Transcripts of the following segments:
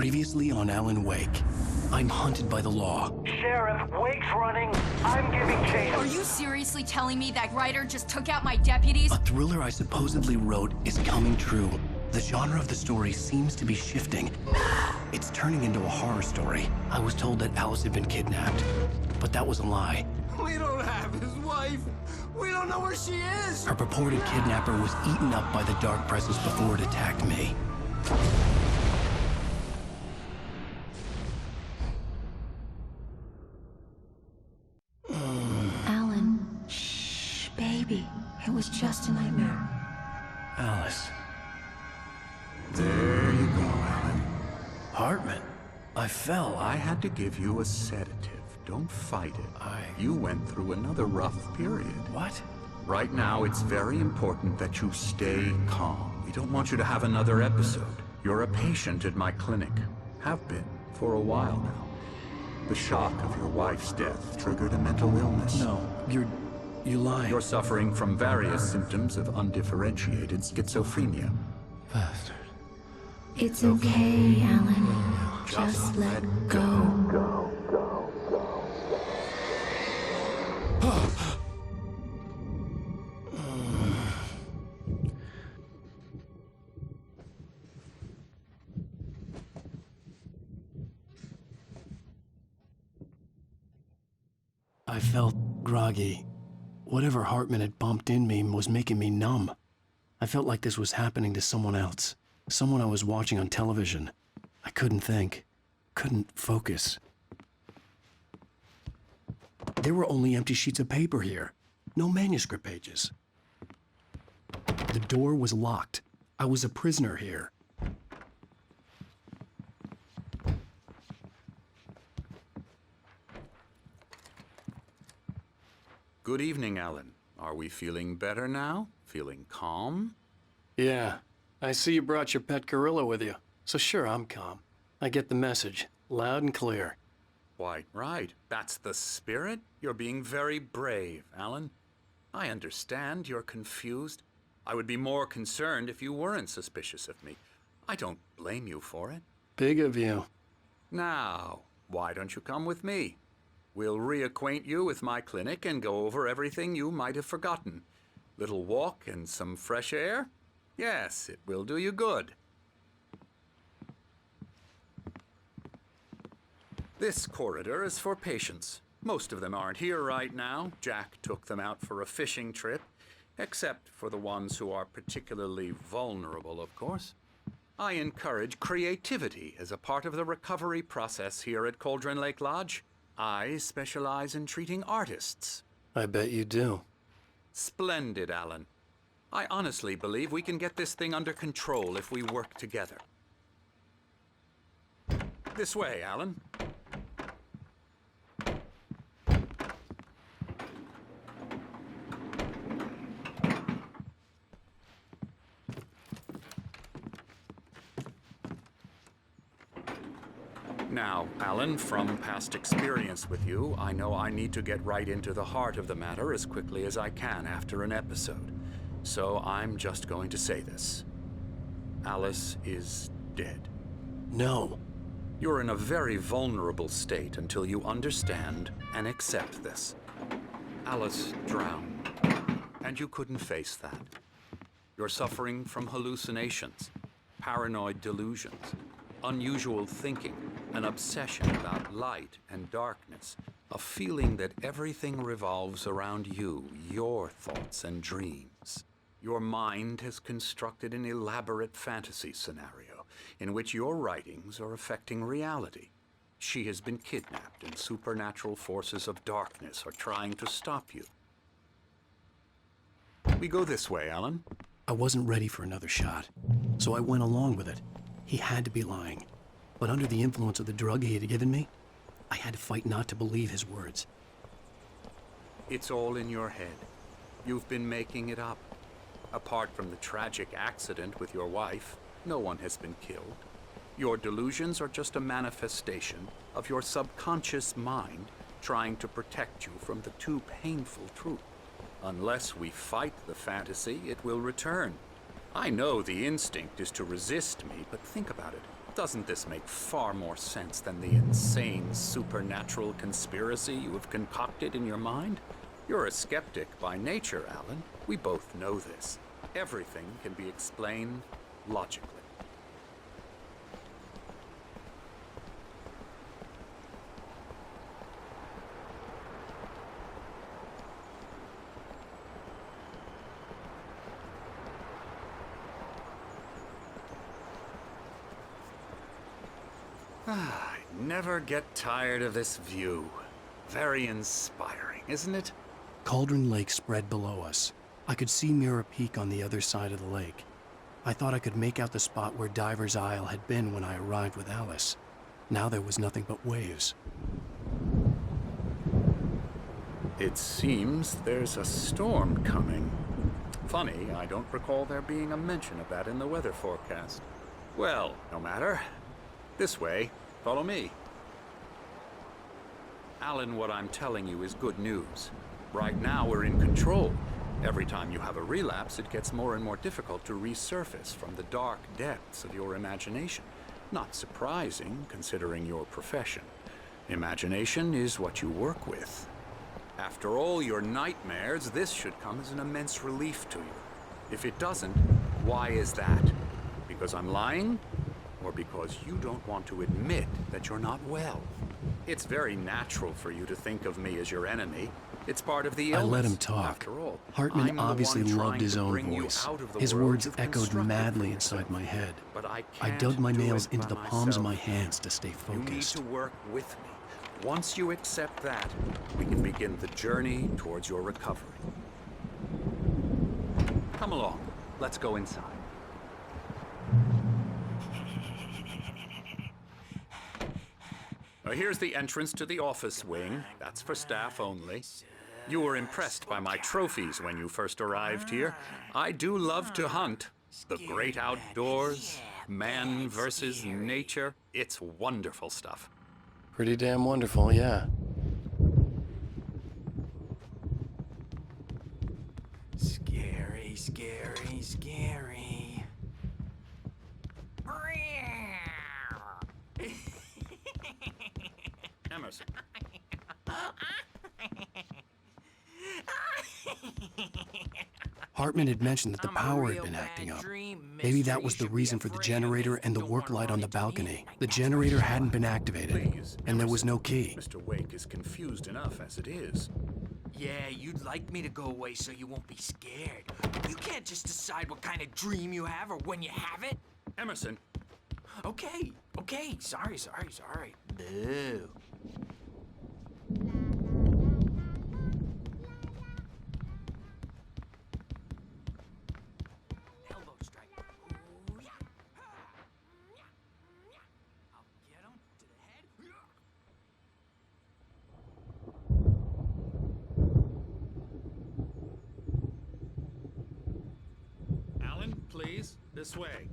Previously on Alan Wake. I'm hunted by the law. Sheriff, Wake's running. I'm giving chase. Are you seriously telling me that writer just took out my deputies? A thriller I supposedly wrote is coming true. The genre of the story seems to be shifting. It's turning into a horror story. I was told that Alice had been kidnapped, but that was a lie. We don't have his wife. We don't know where she is. Her purported kidnapper was eaten up by the dark presence before it attacked me. Alan, shh, baby. It was just a nightmare. Alice. There you go, Alan. Hartman. I fell. I had to give you a sedative. Don't fight it. You went through another rough period. What? Right now, it's very important that you stay calm. We don't want you to have another episode. You're a patient at my clinic. Have been for a while now. The shock of your wife's death triggered a mental illness. No, you lying. You're suffering from various symptoms of undifferentiated schizophrenia. Bastard. It's okay, Alan. Just let go. I felt groggy. Whatever Hartman had bumped in me was making me numb. I felt like this was happening to someone else. Someone I was watching on television. I couldn't think. Couldn't focus. There were only empty sheets of paper here. No manuscript pages. The door was locked. I was a prisoner here. Good evening, Alan. Are we feeling better now? Feeling calm? Yeah. I see you brought your pet gorilla with you. So sure, I'm calm. I get the message. Loud and clear. Quite right. That's the spirit. You're being very brave, Alan. I understand you're confused. I would be more concerned if you weren't suspicious of me. I don't blame you for it. Big of you. Now, why don't you come with me? We'll reacquaint you with my clinic and go over everything you might have forgotten. Little walk and some fresh air? Yes, it will do you good. This corridor is for patients. Most of them aren't here right now. Jack took them out for a fishing trip, except for the ones who are particularly vulnerable, of course. I encourage creativity as a part of the recovery process here at Cauldron Lake Lodge. I specialize in treating artists. I bet you do. Splendid, Alan. I honestly believe we can get this thing under control if we work together. This way, Alan. Now, Alan, from past experience with you, I know I need to get right into the heart of the matter as quickly as I can after an episode. So I'm just going to say this. Alice is dead. No. You're in a very vulnerable state until you understand and accept this. Alice drowned, and you couldn't face that. You're suffering from hallucinations, paranoid delusions, unusual thinking, an obsession about light and darkness, a feeling that everything revolves around you, your thoughts and dreams. Your mind has constructed an elaborate fantasy scenario in which your writings are affecting reality. She has been kidnapped and supernatural forces of darkness are trying to stop you. We go this way, Alan. I wasn't ready for another shot, so I went along with it. He had to be lying. But under the influence of the drug he had given me, I had to fight not to believe his words. It's all in your head. You've been making it up. Apart from the tragic accident with your wife, no one has been killed. Your delusions are just a manifestation of your subconscious mind trying to protect you from the too painful truth. Unless we fight the fantasy, it will return. I know the instinct is to resist me, but think about it. Doesn't this make far more sense than the insane supernatural conspiracy you have concocted in your mind? You're a skeptic by nature, Alan. We both know this. Everything can be explained logically. I never get tired of this view. Very inspiring, isn't it? Cauldron Lake spread below us. I could see Mirror Peak on the other side of the lake. I thought I could make out the spot where Diver's Isle had been when I arrived with Alice. Now there was nothing but waves. It seems there's a storm coming. Funny, I don't recall there being a mention of that in the weather forecast. Well, no matter. This way. Follow me. Alan, what I'm telling you is good news. Right now, we're in control. Every time you have a relapse, it gets more and more difficult to resurface from the dark depths of your imagination. Not surprising, considering your profession. Imagination is what you work with. After all your nightmares, this should come as an immense relief to you. If it doesn't, why is that? Because I'm lying? Or because you don't want to admit that you're not well? It's very natural for you to think of me as your enemy. It's part of the illness. I let him talk. After all, Hartman I'm the obviously one loved trying his to own bring you voice. out of the His world words you've echoed constructed madly for inside yourself. my head. But I I can't dug my do nails it into by the palms of my myself. hands to stay You need focused. to work with me. Once you accept that, we can begin the journey towards your recovery. Come along. Let's go inside. Now, here's the entrance to the office wing. That's for staff only. You were impressed by my trophies when you first arrived here. I do love to hunt. The great outdoors, man versus nature. It's wonderful stuff. Pretty damn wonderful, yeah. Scary, scary, scary. Emerson. Hartman had mentioned that the power had been acting up. Maybe that was the reason for the generator and the work light on the balcony. The generator hadn't been activated, Please, and there was Emerson. no key. Mr. Wake is confused enough as it is. Yeah, you'd like me to go away so you won't be scared. You can't just decide what kind of dream you have or when you have it. Emerson, Okay, okay, sorry. Boo. Elbow strike. Ooh, yeah. I'll get him to the head. Alan, please, this way.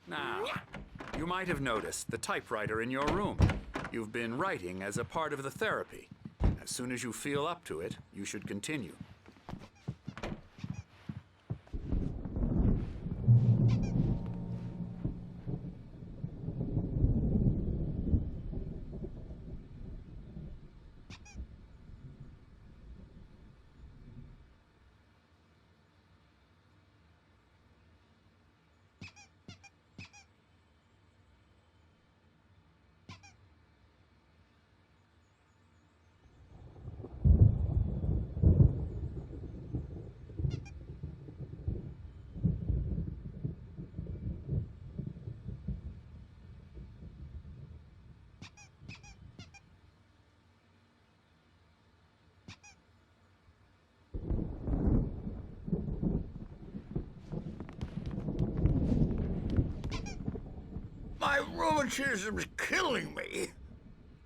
Now, you might have noticed the typewriter in your room. You've been writing as a part of the therapy. As soon as you feel up to it, you should continue. My rheumatism's killing me.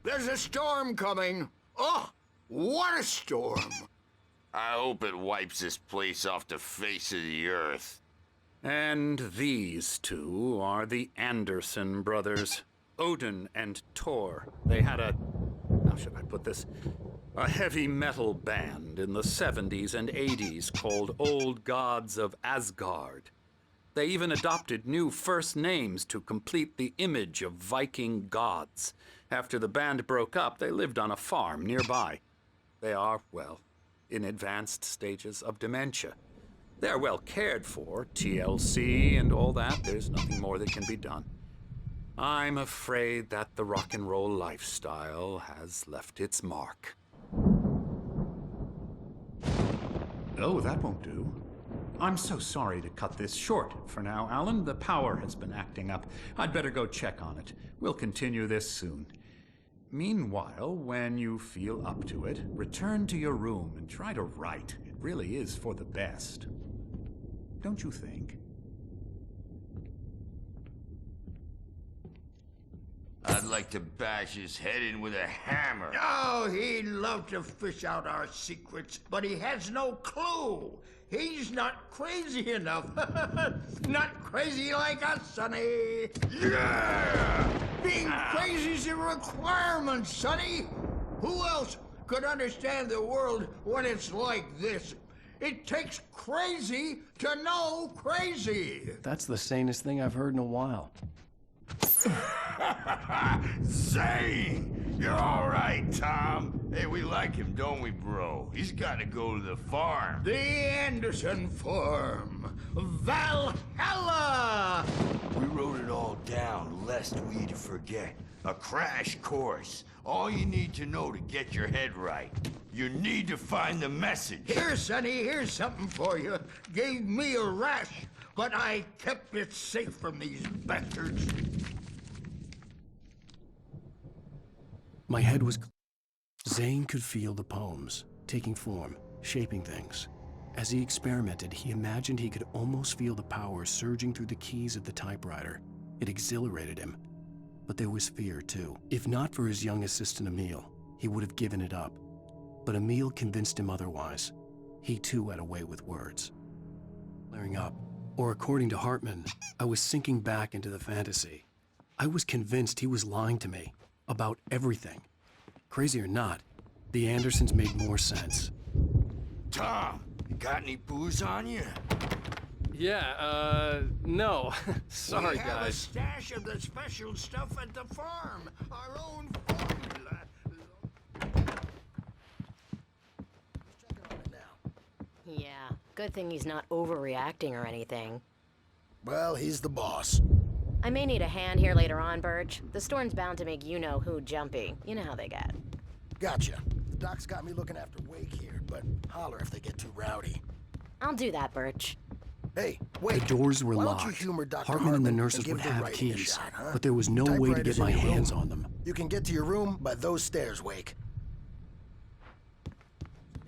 There's a storm coming. Oh, what a storm. I hope it wipes this place off the face of the earth. And these two are the Anderson brothers, Odin and Thor. They had how should I put this? A heavy metal band in the 70s and 80s called Old Gods of Asgard. They even adopted new first names to complete the image of Viking gods. After the band broke up, they lived on a farm nearby. They are, well, in advanced stages of dementia. They're well cared for, TLC and all that. There's nothing more that can be done. I'm afraid that the rock and roll lifestyle has left its mark. Oh, that won't do. I'm so sorry to cut this short for now, Alan. The power has been acting up. I'd better go check on it. We'll continue this soon. Meanwhile, when you feel up to it, return to your room and try to write. It really is for the best. Don't you think? I'd like to bash his head in with a hammer. Oh, he'd love to fish out our secrets, but he has no clue. He's not crazy enough. Not crazy like us, Sonny. Yeah! Being crazy's a requirement, Sonny. Who else could understand the world when it's like this? It takes crazy to know crazy. That's the sanest thing I've heard in a while. Zane! You're all right, Tom. Hey, we like him, don't we, bro? He's got to go to the farm. The Anderson Farm. Valhalla! We wrote it all down, lest we forget. A crash course. All you need to know to get your head right. You need to find the message. Here, Sonny, here's something for you. Gave me a rash, but I kept it safe from these bastards. My head was... Zane could feel the poems, taking form, shaping things. As he experimented, he imagined he could almost feel the power surging through the keys of the typewriter. It exhilarated him. But there was fear, too. If not for his young assistant Emil, he would have given it up. But Emil convinced him otherwise. He, too, had a way with words. Clearing up. Or according to Hartman, I was sinking back into the fantasy. I was convinced he was lying to me. About everything. Crazy or not, the Andersons made more sense. Tom, you got any booze on you? Yeah, no. Sorry, we have a guys. stash of the special stuff at the farm. Our own formula. Yeah, good thing he's not overreacting or anything. Well, he's the boss. I may need a hand here later on, Birch. The storm's bound to make you-know-who jumpy. You know how they get. Gotcha. The doc's got me looking after Wake here, but holler if they get too rowdy. I'll do that, Birch. Hey, wait. The doors were Why don't you locked. humor Dr. Hartman and the Hartman nurses give would the have writing a keys, shot, huh? but there was no way to get Typewriters my in your hands room. on them. You can get to your room by those stairs, Wake.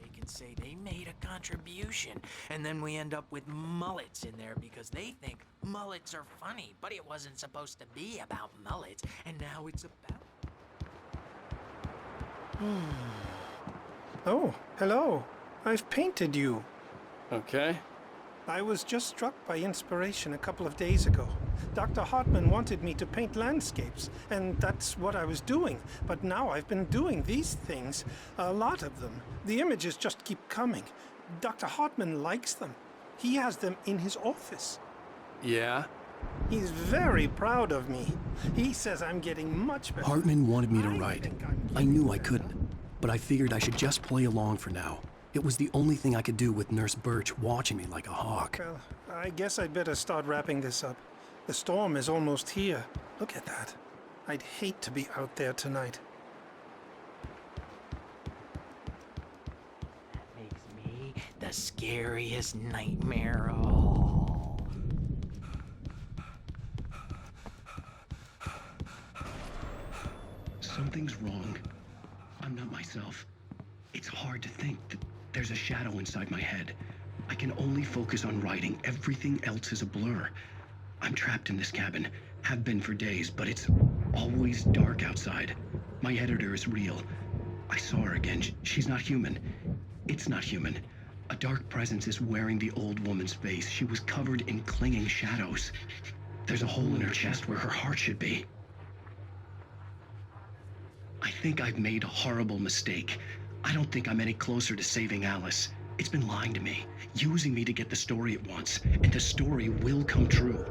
They can say they made a contribution, and then we end up with mullets in there because they think mullets are funny, but it wasn't supposed to be about mullets, and now it's about... Oh, hello. I've painted you. Okay. I was just struck by inspiration a couple of days ago. Dr. Hartman wanted me to paint landscapes, and that's what I was doing. But now I've been doing these things, a lot of them. The images just keep coming. Dr. Hartman likes them. He has them in his office. Yeah? He's very proud of me. He says I'm getting much better. Hartman wanted me to I write. think I'm I knew I couldn't, but I figured I should just play along for now. It was the only thing I could do with Nurse Birch watching me like a hawk. Well, I guess I'd better start wrapping this up. The storm is almost here. Look at that. I'd hate to be out there tonight. That makes me the scariest nightmare of all. Something's wrong. I'm not myself. It's hard to think that there's a shadow inside my head. I can only focus on writing. Everything else is a blur. I'm trapped in this cabin. Have been for days, but it's always dark outside. My editor is real. I saw her again. She's not human. It's not human. A dark presence is wearing the old woman's face. She was covered in clinging shadows. There's a hole in her chest where her heart should be. I think I've made a horrible mistake. I don't think I'm any closer to saving Alice. It's been lying to me, using me to get the story it wants, and the story will come true.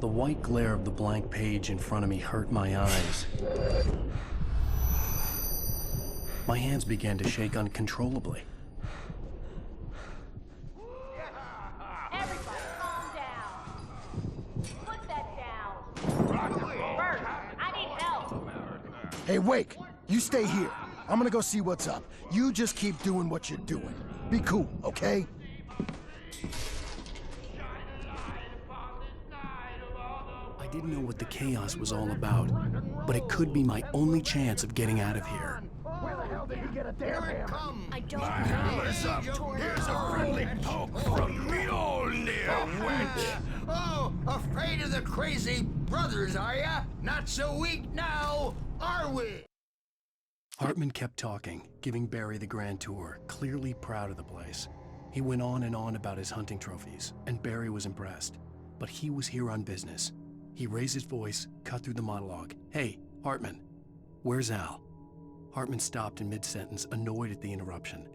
The white glare of the blank page in front of me hurt my eyes. My hands began to shake uncontrollably. Everybody, calm down. Put that down. Bert, I need help. Hey, Wake, you stay here. I'm gonna go see what's up. You just keep doing what you're doing. Be cool, okay? I didn't know what the chaos was all about, but it could be my only chance of getting out of here. Where the hell did he get a damn hammer? I don't My hammer's up. Here's a friendly poke from Mjolnir, wench. Oh, afraid of the crazy brothers, are ya? Not so weak now, are we? Hartman kept talking, giving Barry the grand tour, clearly proud of the place. He went on and on about his hunting trophies, and Barry was impressed. But he was here on business. He raised his voice, cut through the monologue. Hey, Hartman, where's Al? Hartman stopped in mid-sentence, annoyed at the interruption.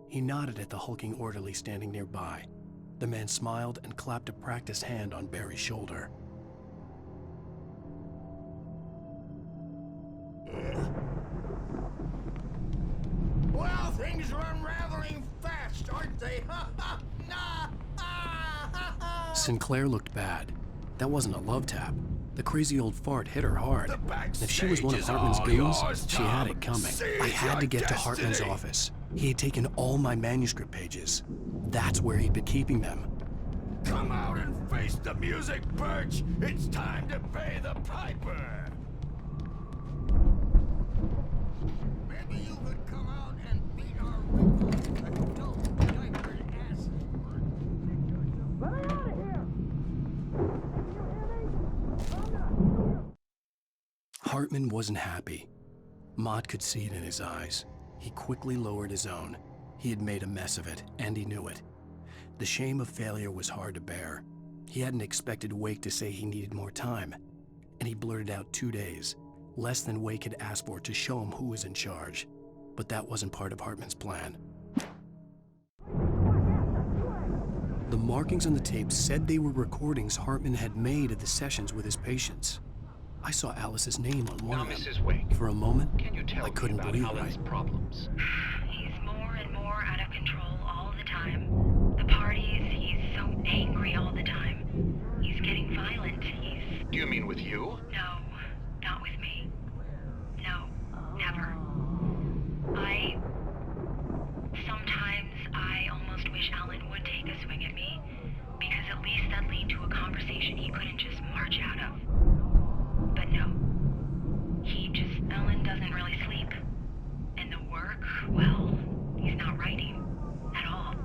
He nodded at the hulking orderly standing nearby. The man smiled and clapped a practiced hand on Barry's shoulder. Well, things are unraveling fast, aren't they? Sinclair looked bad. That wasn't a love tap. The crazy old fart hit her hard. And if she was one of Hartman's goons, she had it coming. I had to get to Hartman's office. He had taken all my manuscript pages. That's where he'd been keeping them. Come out and face the music, Birch. It's time to pay the piper. Maybe you could come out and beat our wrinkly, adult, diapered asses. Let me out of here! Hartman wasn't happy. Mott could see it in his eyes. He quickly lowered his own. He had made a mess of it, and he knew it. The shame of failure was hard to bear. He hadn't expected Wake to say he needed more time, and he blurted out 2 days, less than Wake had asked for to show him who was in charge. But that wasn't part of Hartman's plan. The markings on the tape said they were recordings Hartman had made of the sessions with his patients. I saw Alice's name on one of them. Mrs. Wake, For a moment, can you tell I couldn't me about breathe Alan's right. problems? He's more and more out of control all the time. The parties, he's so angry all the time. He's getting violent. Do you mean with you? No, not with me. No, never. Sometimes I almost wish Alan would take a swing at me, because at least that'd lead to a conversation he couldn't just march out of. But no. Alan doesn't really sleep. And the work, well, he's not writing at all.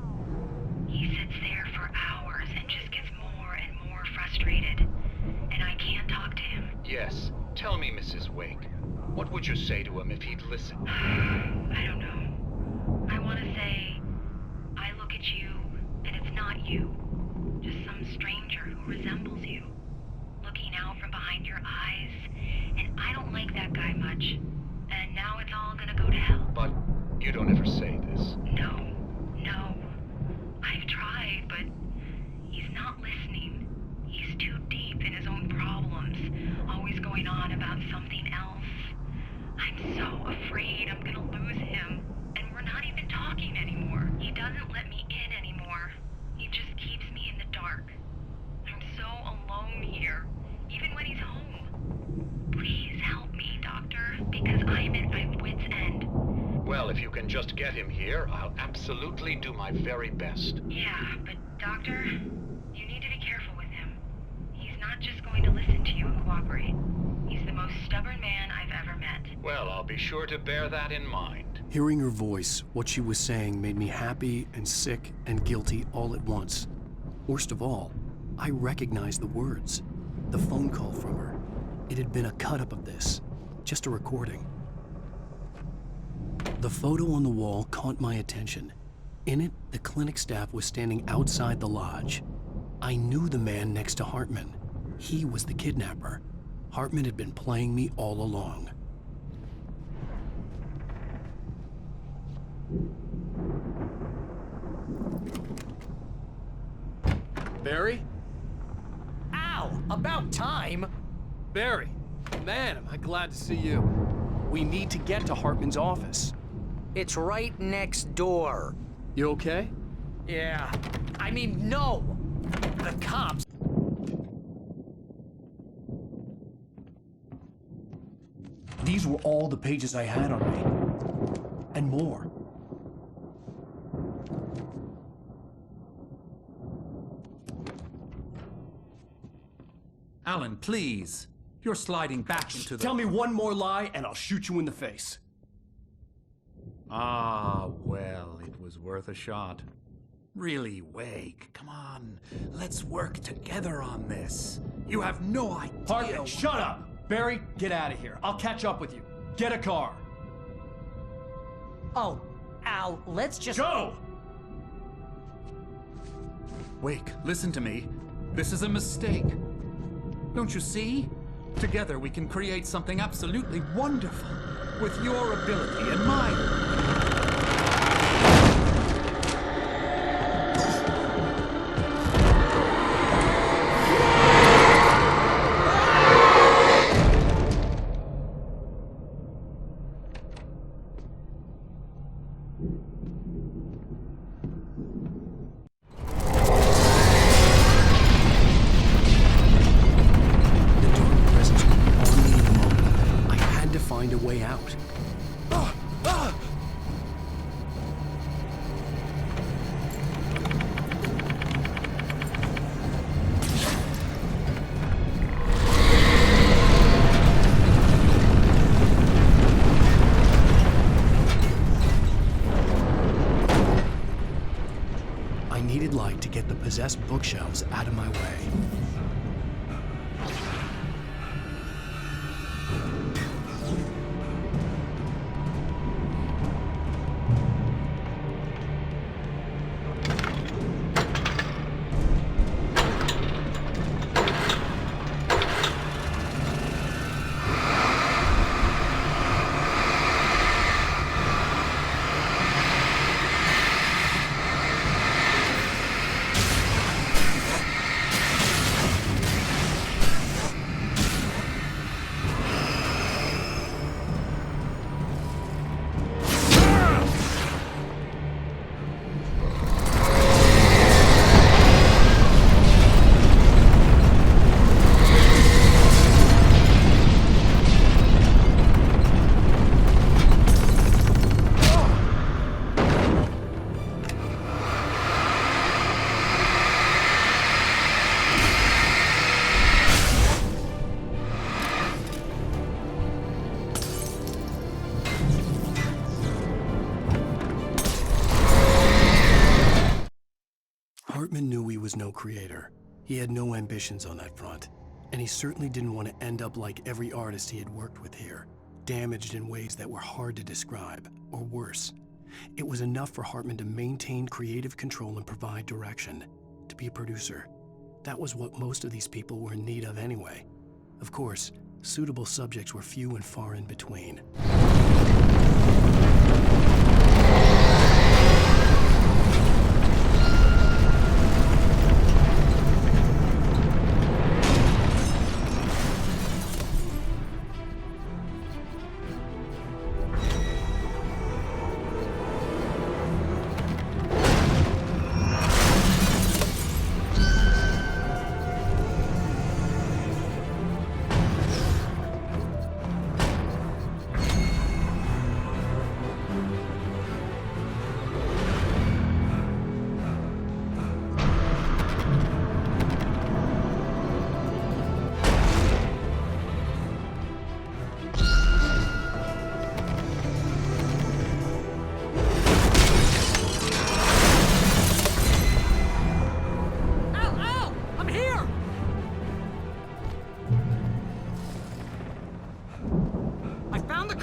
He sits there for hours and just gets more and more frustrated. And I can't talk to him. Yes. Tell me, Mrs. Wake. What would you say to him if he'd listen? I don't know. I want to say, I look at you, and it's not you. Just some stranger who resembles you. Looking out from behind your eyes, and I don't like that guy much. And now it's all gonna go to hell. But you don't ever say this. No. I've tried, but he's not listening. He's too deep in his own problems, always going on about something else. I'm so afraid I'm gonna lose him, and we're not even talking anymore. He doesn't let me in anymore. He just keeps me in the dark. I'm so alone here, even when he's home. if you can just get him here, I'll absolutely do my very best. Yeah, but Doctor, you need to be careful with him. He's not just going to listen to you and cooperate. He's the most stubborn man I've ever met. Well, I'll be sure to bear that in mind. Hearing her voice, what she was saying made me happy and sick and guilty all at once. Worst of all, I recognized the words. The phone call from her. It had been a cut-up of this, just a recording. The photo on the wall caught my attention. In it, the clinic staff was standing outside the lodge. I knew the man next to Hartman. He was the kidnapper. Hartman had been playing me all along. Barry? Ow! About time! Barry, man, am I glad to see you. We need to get to Hartman's office. It's right next door. You okay? Yeah. I mean, no! The cops. These were all the pages I had on me. And more. Alan, please. You're sliding back into the... Tell me one more lie and I'll shoot you in the face. Ah, well, it was worth a shot. Really, Wake, come on. Let's work together on this. You have no idea... Hartman, shut up! Barry, get out of here. I'll catch up with you. Get a car. Oh, Al, let's just... Go! Wake, listen to me. This is a mistake. Don't you see? Together we can create something absolutely wonderful. With your ability and mine. Find a way out. I needed light to get the possessed bookshelves out of my way. Hartman knew he was no creator. He had no ambitions on that front. And he certainly didn't want to end up like every artist he had worked with here, damaged in ways that were hard to describe, or worse. It was enough for Hartman to maintain creative control and provide direction, to be a producer. That was what most of these people were in need of anyway. Of course, suitable subjects were few and far in between.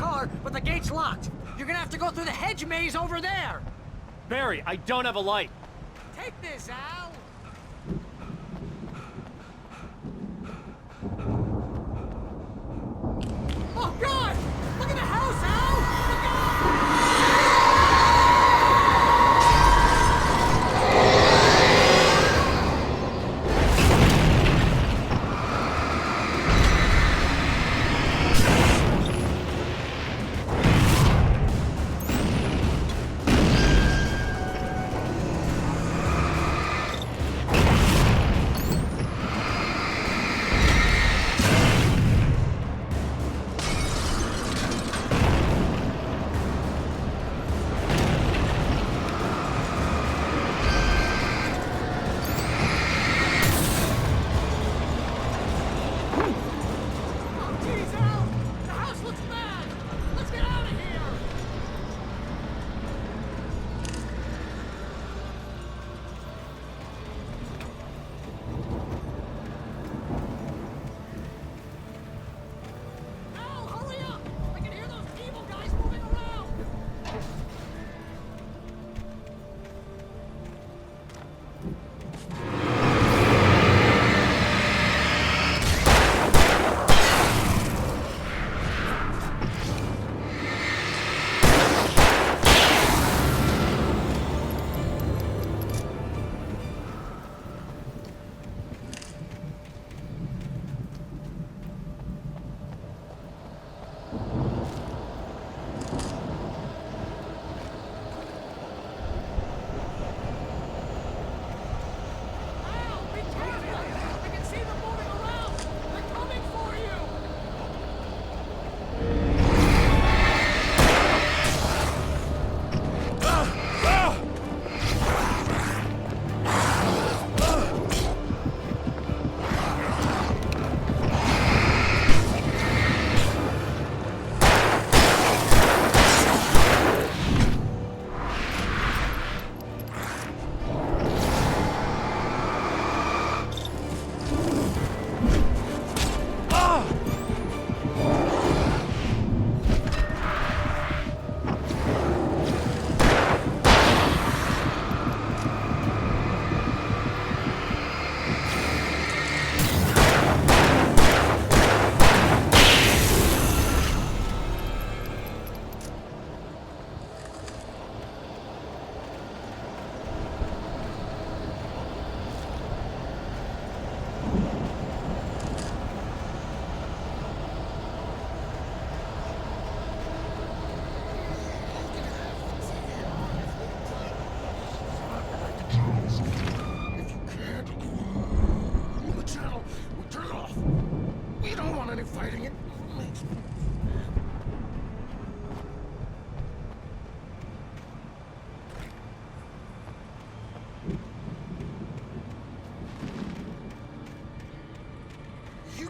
car, but the gate's locked. You're gonna have to go through the hedge maze over there. Barry, I don't have a light. Take this, Al. Oh, God! Look at the house, Al! Look out!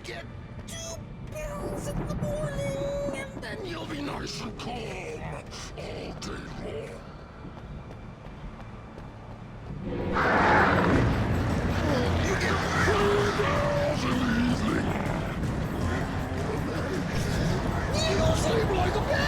Get 2 pills in the morning, and then you'll be nice and calm all day long. You get 2 pills in the evening. You'll sleep like a baby.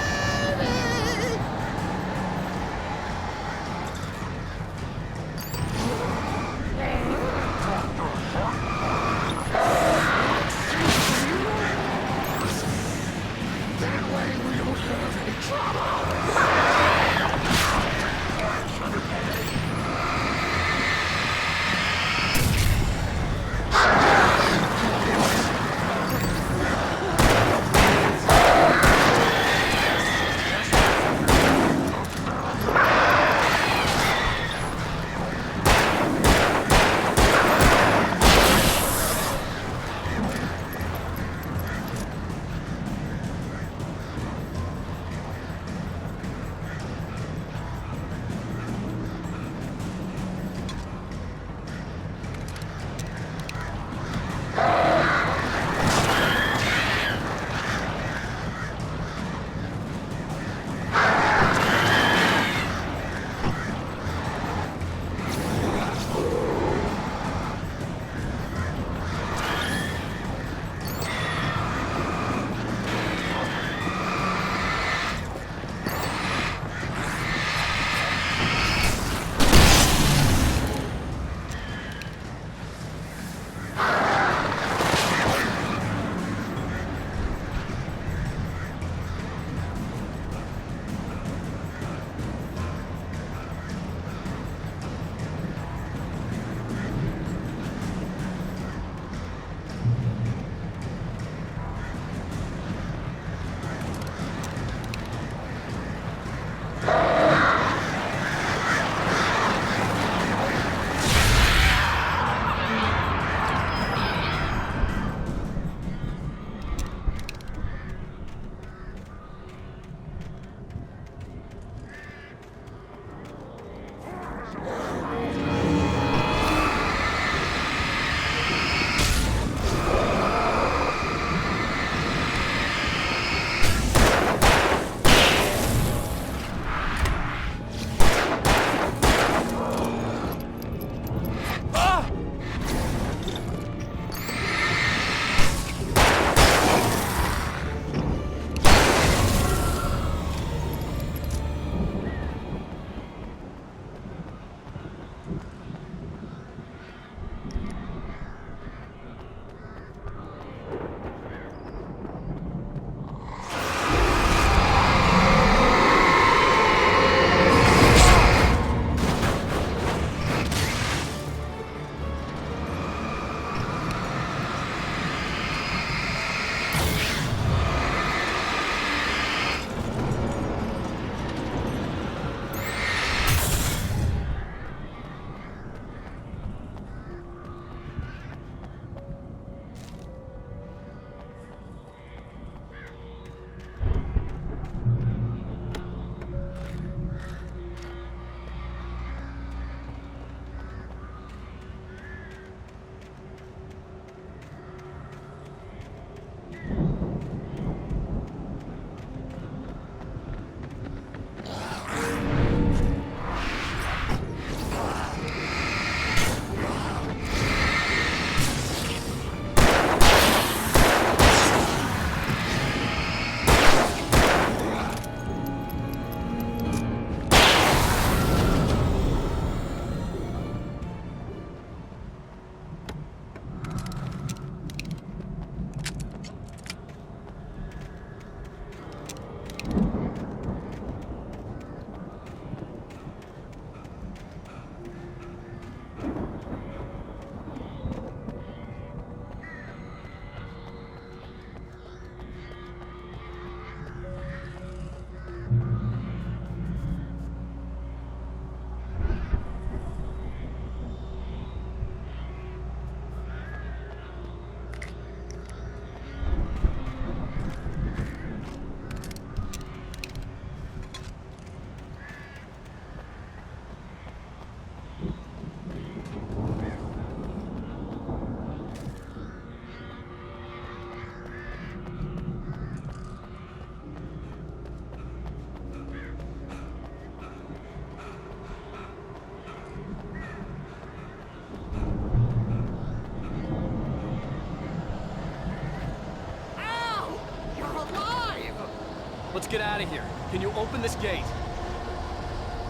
let's get out of here. Can you open this gate?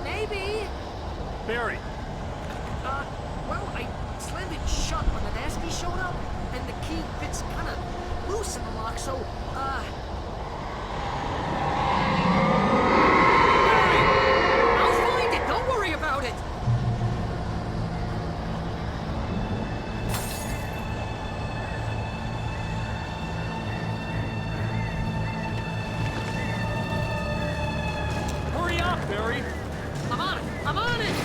Maybe. Barry! Well, I slammed it shut when the nasty showed up, and the key fits kind of loose in the lock, so, I'll find it, don't worry about it! Hurry up, Barry! I'm on it! I'm on it!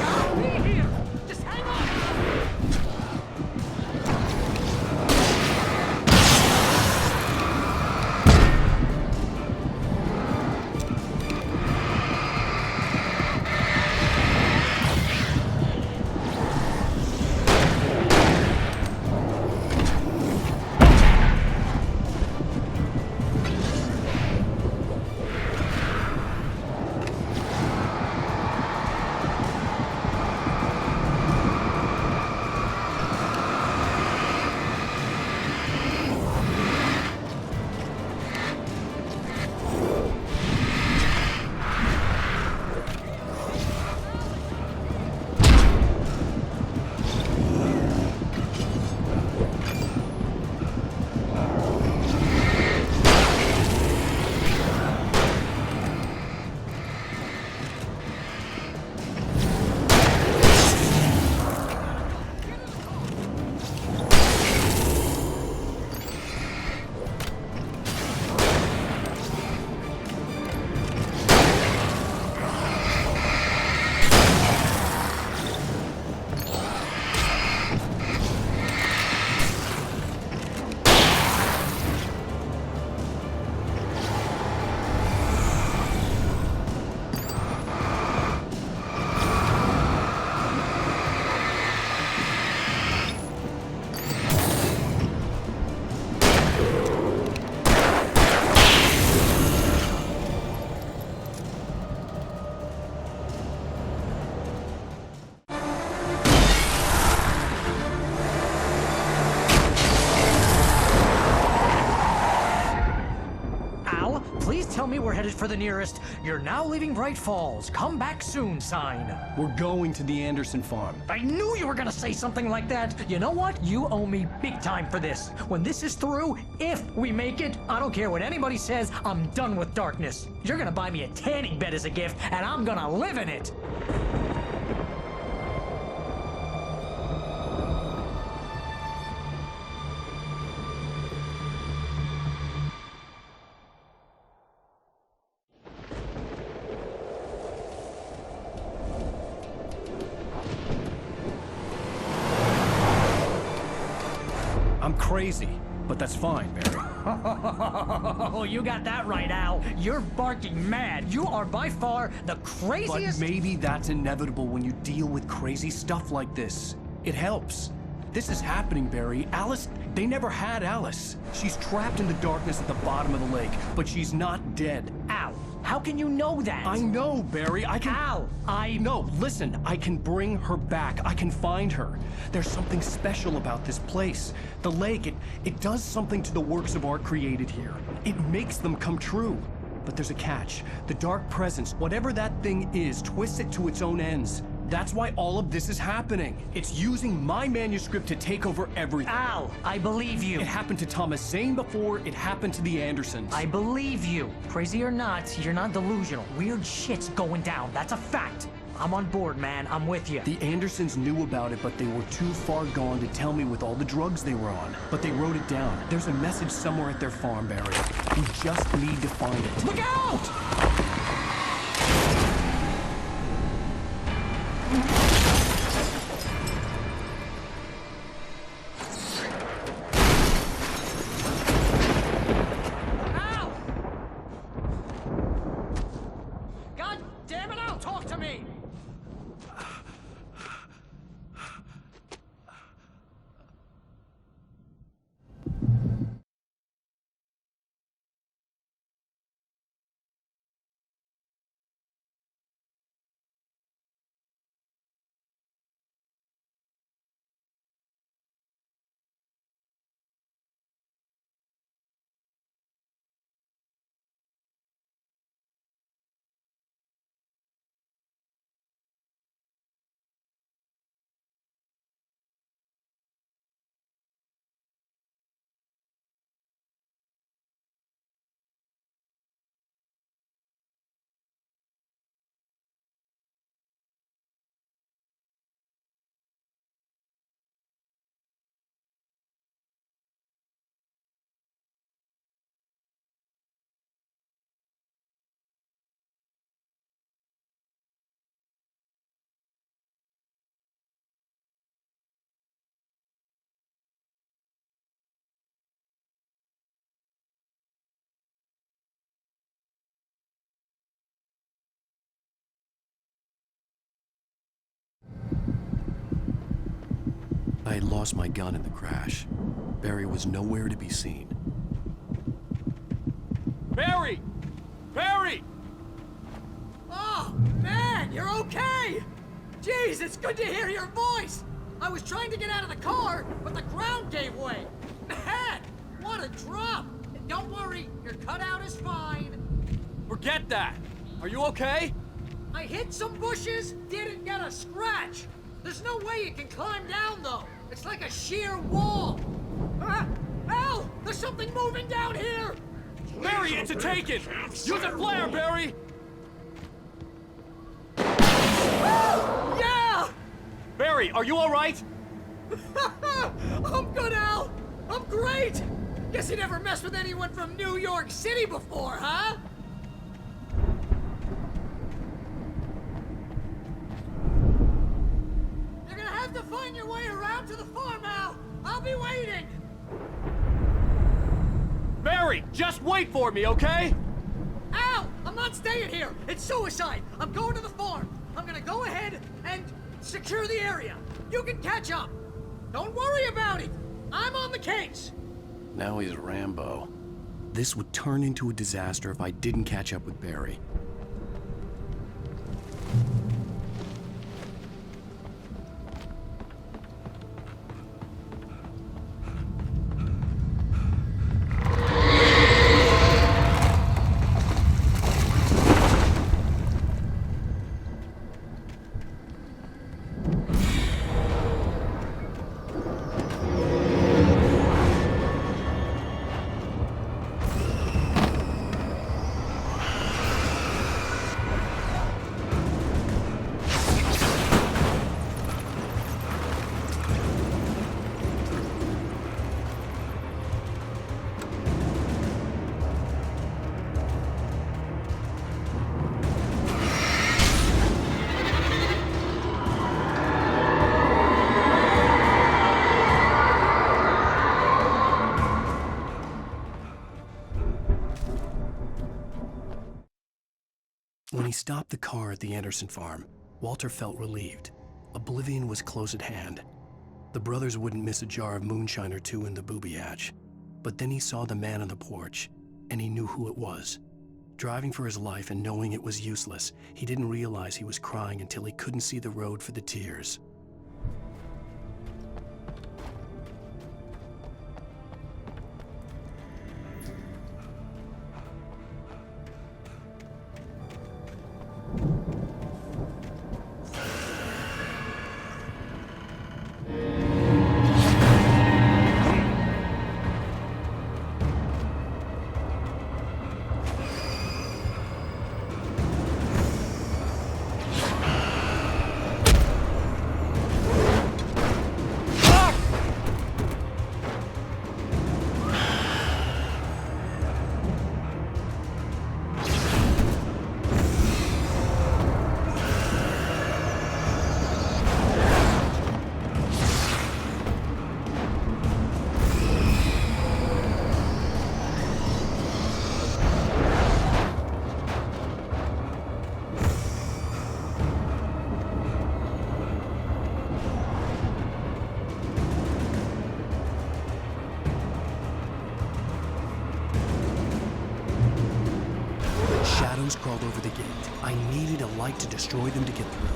I'll be here! Just hang on! Please tell me we're headed for the nearest "You're now leaving Bright Falls. Come back soon" sign. We're going to the Anderson farm. I knew you were gonna say something like that. You know what? You owe me big time for this. When this is through, if we make it, I don't care what anybody says, I'm done with darkness. You're gonna buy me a tanning bed as a gift, and I'm gonna live in it. I'm crazy, but that's fine, Barry. Oh, you got that right, Al. You're barking mad. You are by far the craziest— But maybe that's inevitable when you deal with crazy stuff like this. It helps. This is happening, Barry. Alice, they never had Alice. She's trapped in the darkness at the bottom of the lake, but she's not dead. Al, how can you know that? I know, Barry. I can— Al, No, listen. I can bring her back. I can find her. There's something special about this place. The lake, it does something to the works of art created here. It makes them come true. But there's a catch. The dark presence, whatever that thing is, twists it to its own ends. That's why all of this is happening. It's using my manuscript to take over everything. Al, I believe you. It happened to Thomas Zane before, it happened to the Andersons. I believe you. Crazy or not, you're not delusional. Weird shit's going down. That's a fact. I'm on board, man. I'm with you. The Andersons knew about it, but they were too far gone to tell me with all the drugs they were on. But they wrote it down. There's a message somewhere at their farm, Barry. We just need to find it. Look out! I had lost my gun in the crash. Barry was nowhere to be seen. Barry! Barry! Oh, man, you're okay! Jeez, it's good to hear your voice! I was trying to get out of the car, but the ground gave way. Man, what a drop! Don't worry, your cutout is fine. Forget that! Are you okay? I hit some bushes, didn't get a scratch. There's no way you can climb down, though. It's like a sheer wall. Al! There's something moving down here! Barry, it's a taken! Use a flare, Barry! Yeah! Barry, are you alright? I'm good, Al! I'm great! Guess you never messed with anyone from New York City before, huh? You're gonna have to find your way around to the farm, Al! I'll be waiting! Barry, just wait for me, okay? Al! I'm not staying here! It's suicide! I'm going to the farm! I'm gonna go ahead and secure the area. You can catch up. Don't worry about it. I'm on the case. Now he's Rambo. This would turn into a disaster if I didn't catch up with Barry. When he stopped the car at the Anderson farm, Walter felt relieved. Oblivion was close at hand. The brothers wouldn't miss a jar of moonshine or two in the booby hatch. But then he saw the man on the porch, and he knew who it was. Driving for his life and knowing it was useless, he didn't realize he was crying until he couldn't see the road for the tears. Shadows crawled over the gate. I needed a light to destroy them to get through.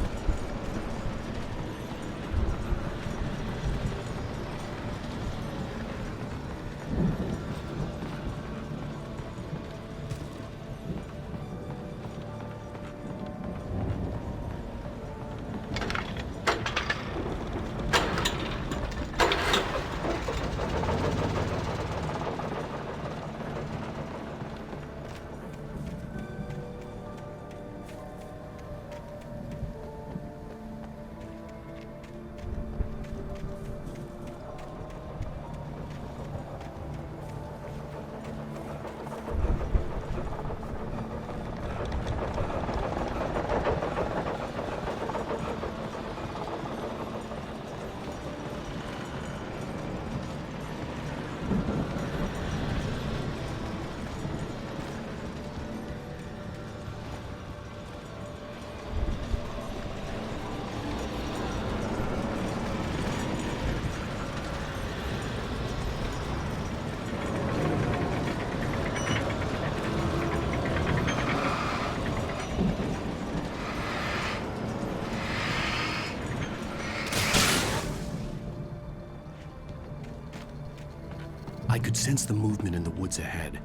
I could sense the movement in the woods ahead.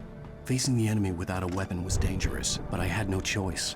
Facing the enemy without a weapon was dangerous, but I had no choice.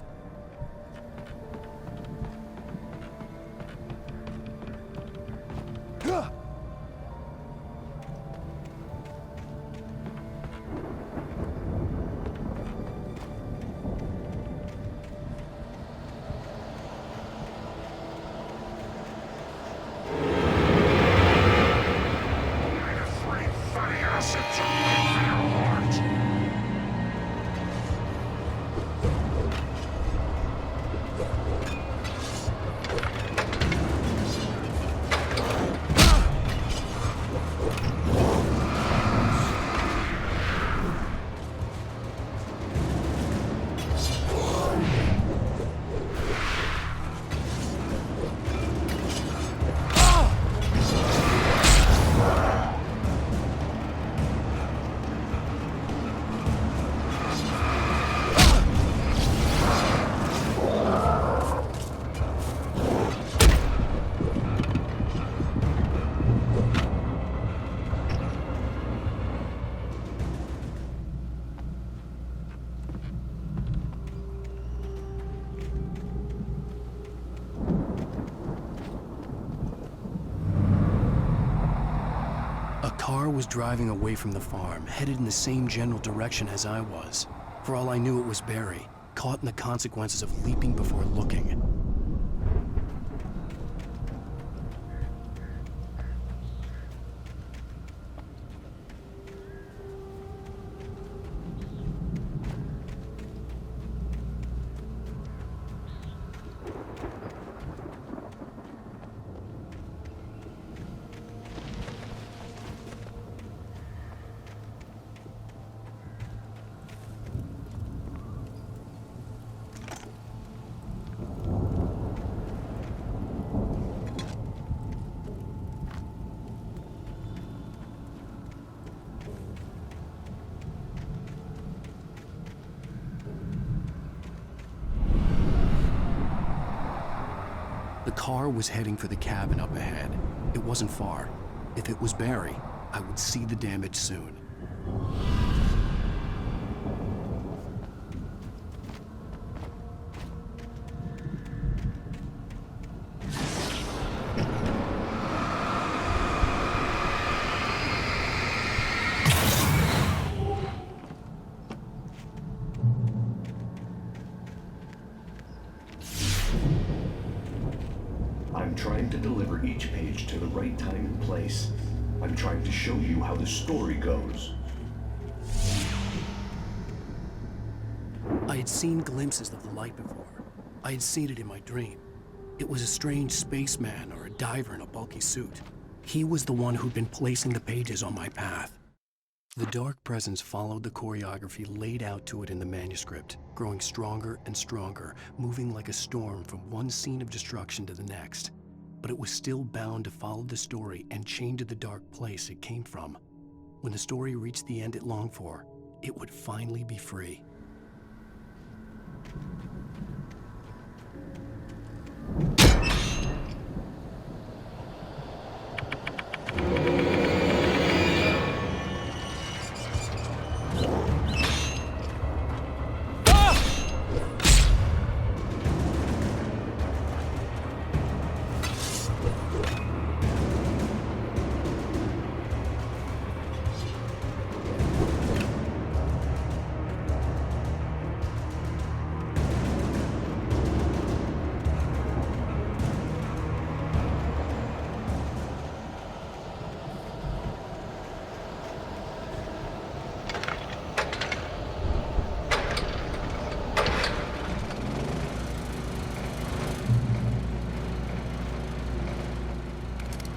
A car was driving away from the farm, headed in the same general direction as I was. For all I knew, it was Barry, caught in the consequences of leaping before looking. The car was heading for the cabin up ahead. It wasn't far. If it was Barry, I would see the damage soon. I'm trying to deliver each page to the right time and place. I'm trying to show you how the story goes. I had seen glimpses of the light before. I had seen it in my dream. It was a strange spaceman or a diver in a bulky suit. He was the one who'd been placing the pages on my path. The dark presence followed the choreography laid out to it in the manuscript, growing stronger and stronger, moving like a storm from one scene of destruction to the next. But it was still bound to follow the story and chained to the dark place it came from. When the story reached the end it longed for, it would finally be free.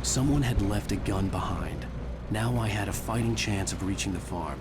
Someone had left a gun behind. Now I had a fighting chance of reaching the farm.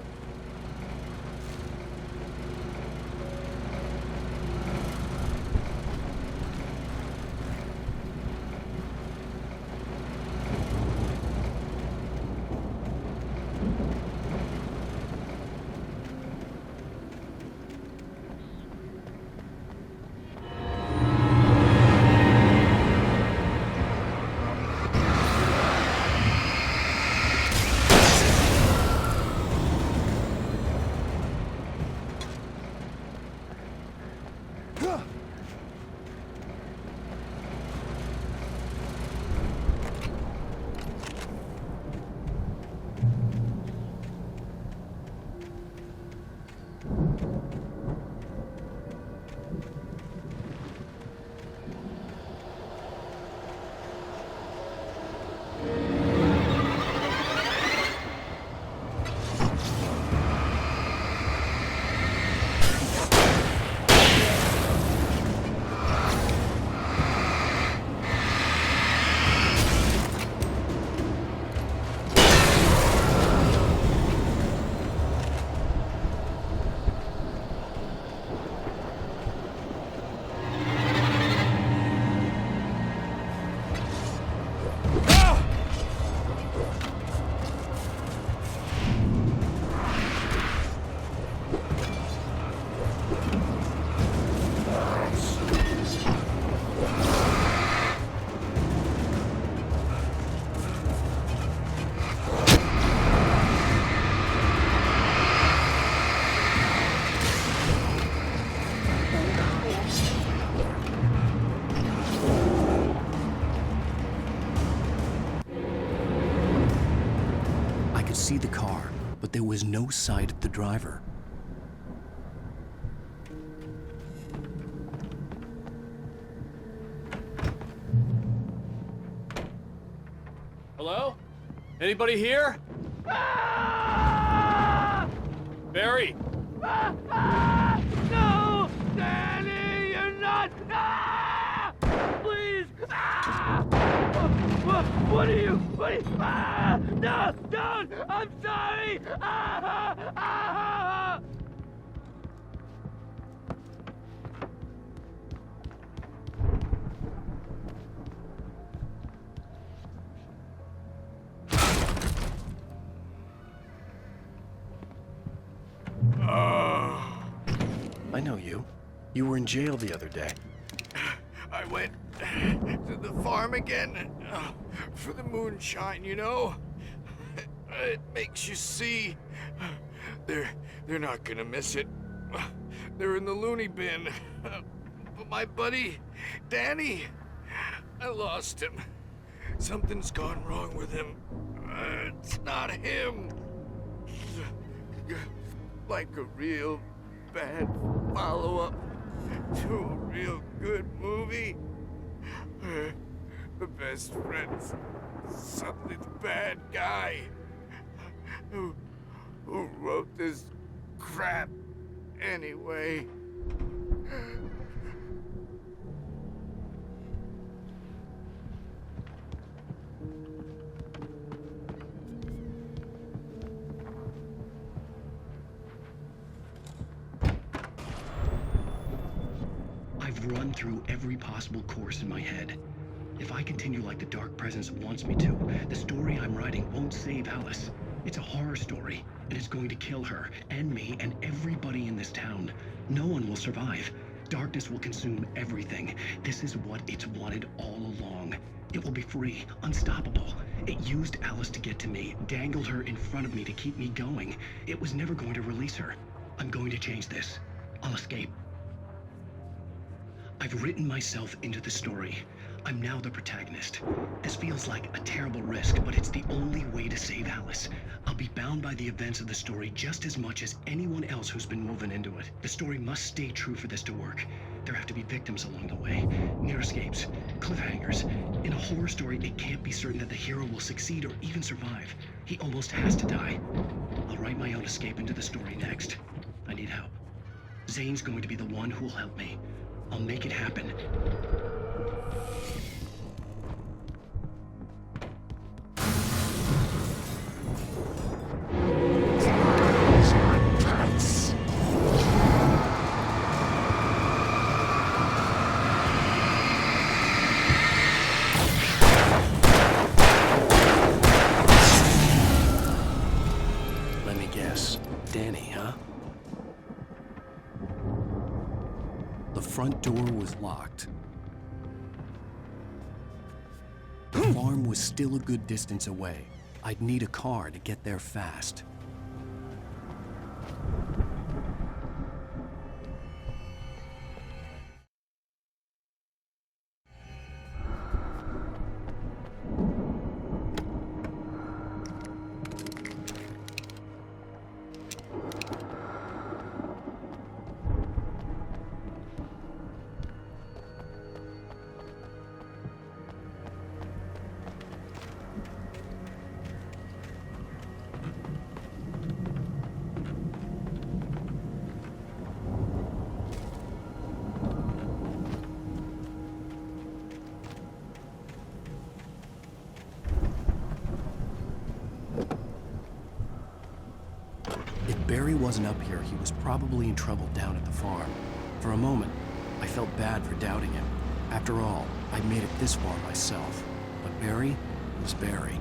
see the car, but there was no sight of the driver. Hello? Anybody here? Barry! No! Danny, you're not! Please! What are you? No! Don't! I'm sorry! I know you. You were in jail the other day. I went to the farm again for the moonshine, you know? It makes you see. They're not gonna miss it. They're in the loony bin. But my buddy, Danny, I lost him. Something's gone wrong with him. It's not him. Like a real bad follow-up to a real good movie. The best friend's suddenly the bad guy who wrote this crap anyway. I've run through every possible course in my head. If I continue like the Dark Presence wants me to, the story I'm writing won't save Alice. It's a horror story, and it's going to kill her, and me, and everybody in this town. No one will survive. Darkness will consume everything. This is what it's wanted all along. It will be free, unstoppable. It used Alice to get to me, dangled her in front of me to keep me going. It was never going to release her. I'm going to change this. I'll escape. I've written myself into the story. I'm now the protagonist. This feels like a terrible risk, but it's the only way to save Alice. I'll be bound by the events of the story just as much as anyone else who's been woven into it. The story must stay true for this to work. There have to be victims along the way, near escapes, cliffhangers. In a horror story, it can't be certain that the hero will succeed or even survive. He almost has to die. I'll write my own escape into the story next. I need help. Zane's going to be the one who will help me. I'll make it happen. Let me guess. Danny, huh? The front door was locked. The farm was still a good distance away. I'd need a car to get there fast. Barry wasn't up here, he was probably in trouble down at the farm. For a moment, I felt bad for doubting him. After all, I'd made it this far myself. But Barry was Barry.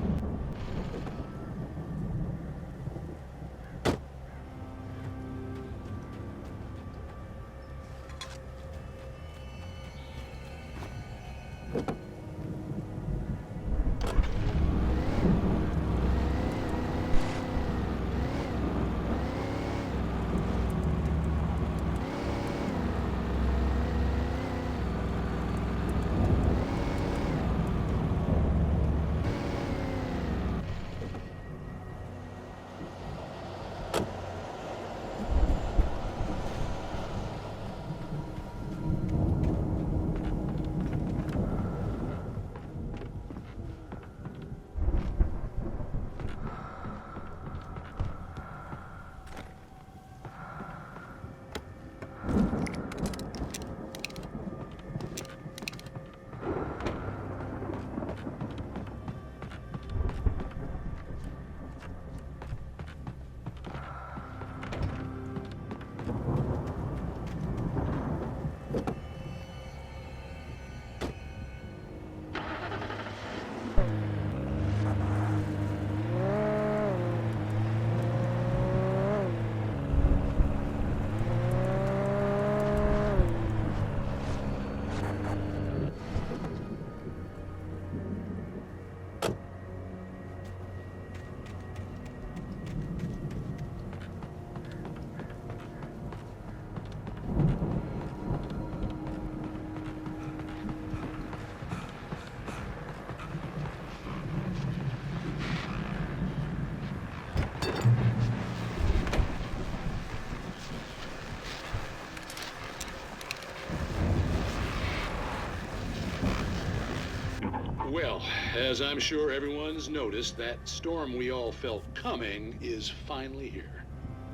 Well, as I'm sure everyone's noticed, that storm we all felt coming is finally here.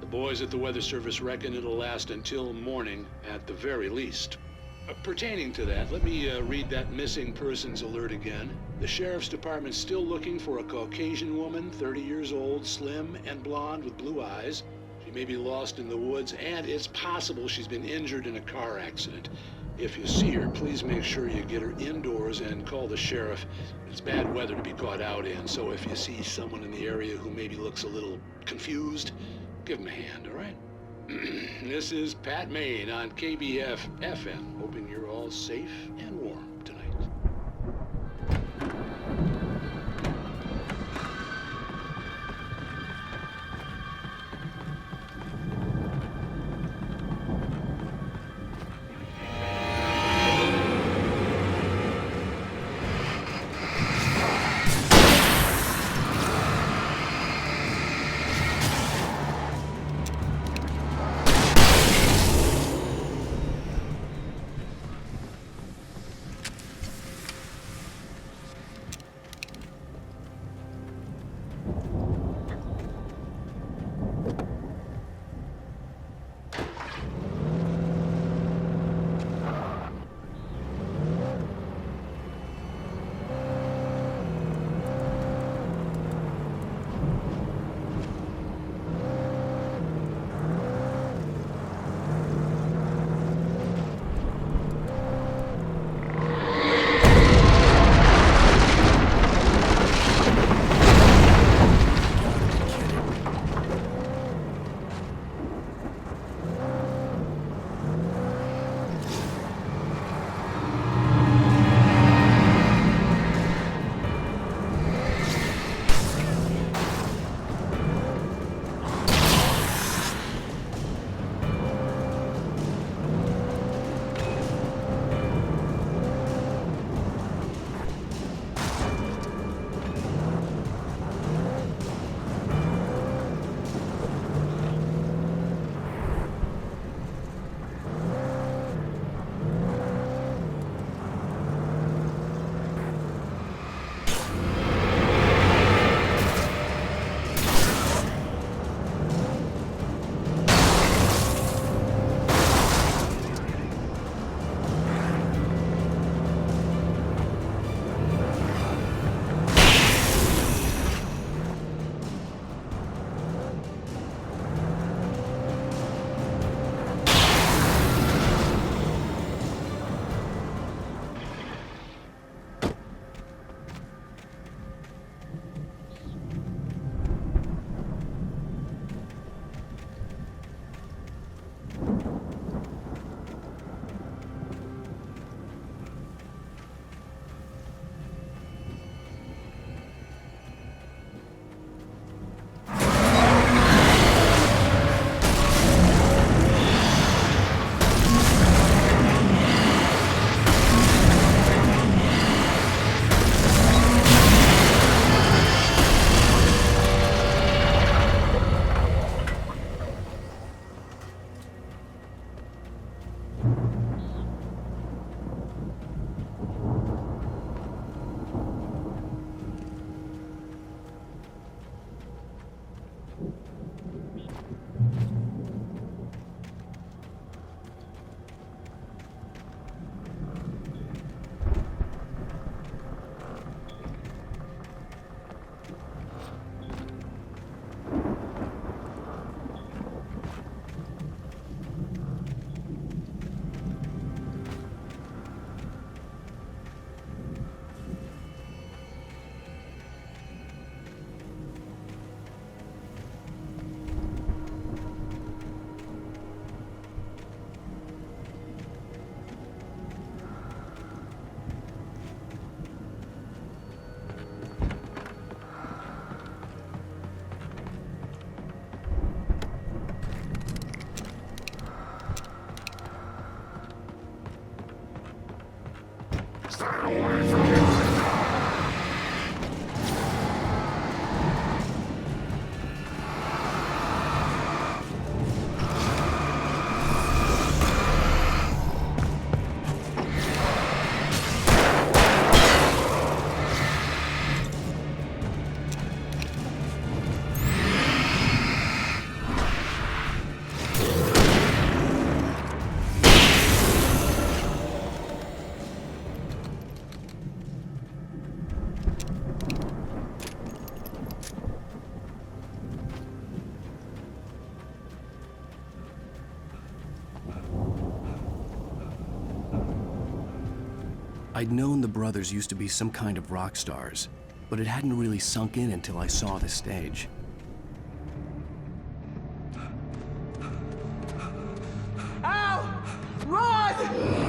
The boys at the Weather Service reckon it'll last until morning at the very least. Pertaining to that, let me read that missing persons alert again. The Sheriff's Department's still looking for a Caucasian woman, 30 years old, slim and blonde with blue eyes. She may be lost in the woods, and it's possible she's been injured in a car accident. If you see her, please make sure you get her indoors and call the sheriff. It's bad weather to be caught out in, so if you see someone in the area who maybe looks a little confused, give them a hand, all right? This is Pat Maine on KBF FM, hoping you're all safe and warm tonight. I'd known the brothers used to be some kind of rock stars, but it hadn't really sunk in until I saw the stage. Al! Run!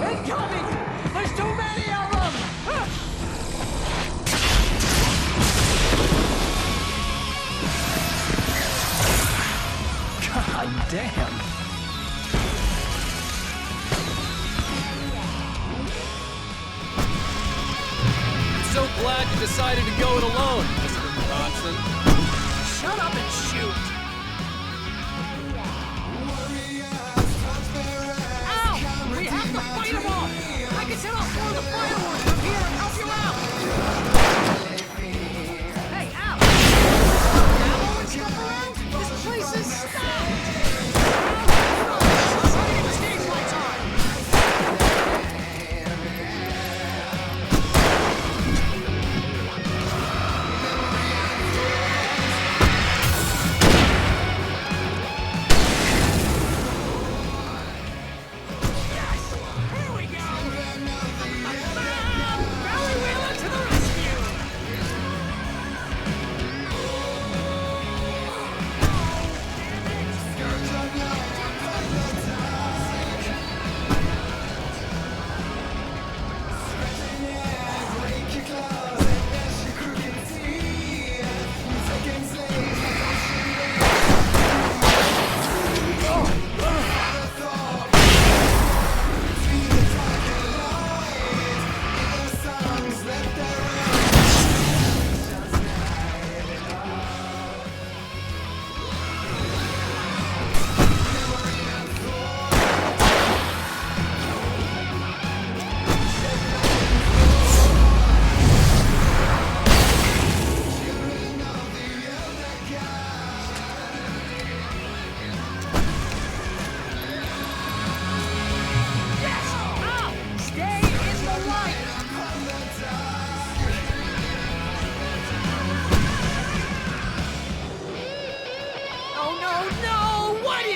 Incoming! There's too many of them! God damn! So glad you decided to go it alone, Mr. Bronson. Shut up and shoot! Ow! We have to fight them off! I can set off more of the fireworks from here and help you out! Hey, Al! Ammo and stuff around? This place is stopped! Let's try to get the stage lights on!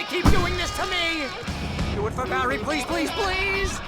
Keep doing this to me! Do it for Barry, please, please, please!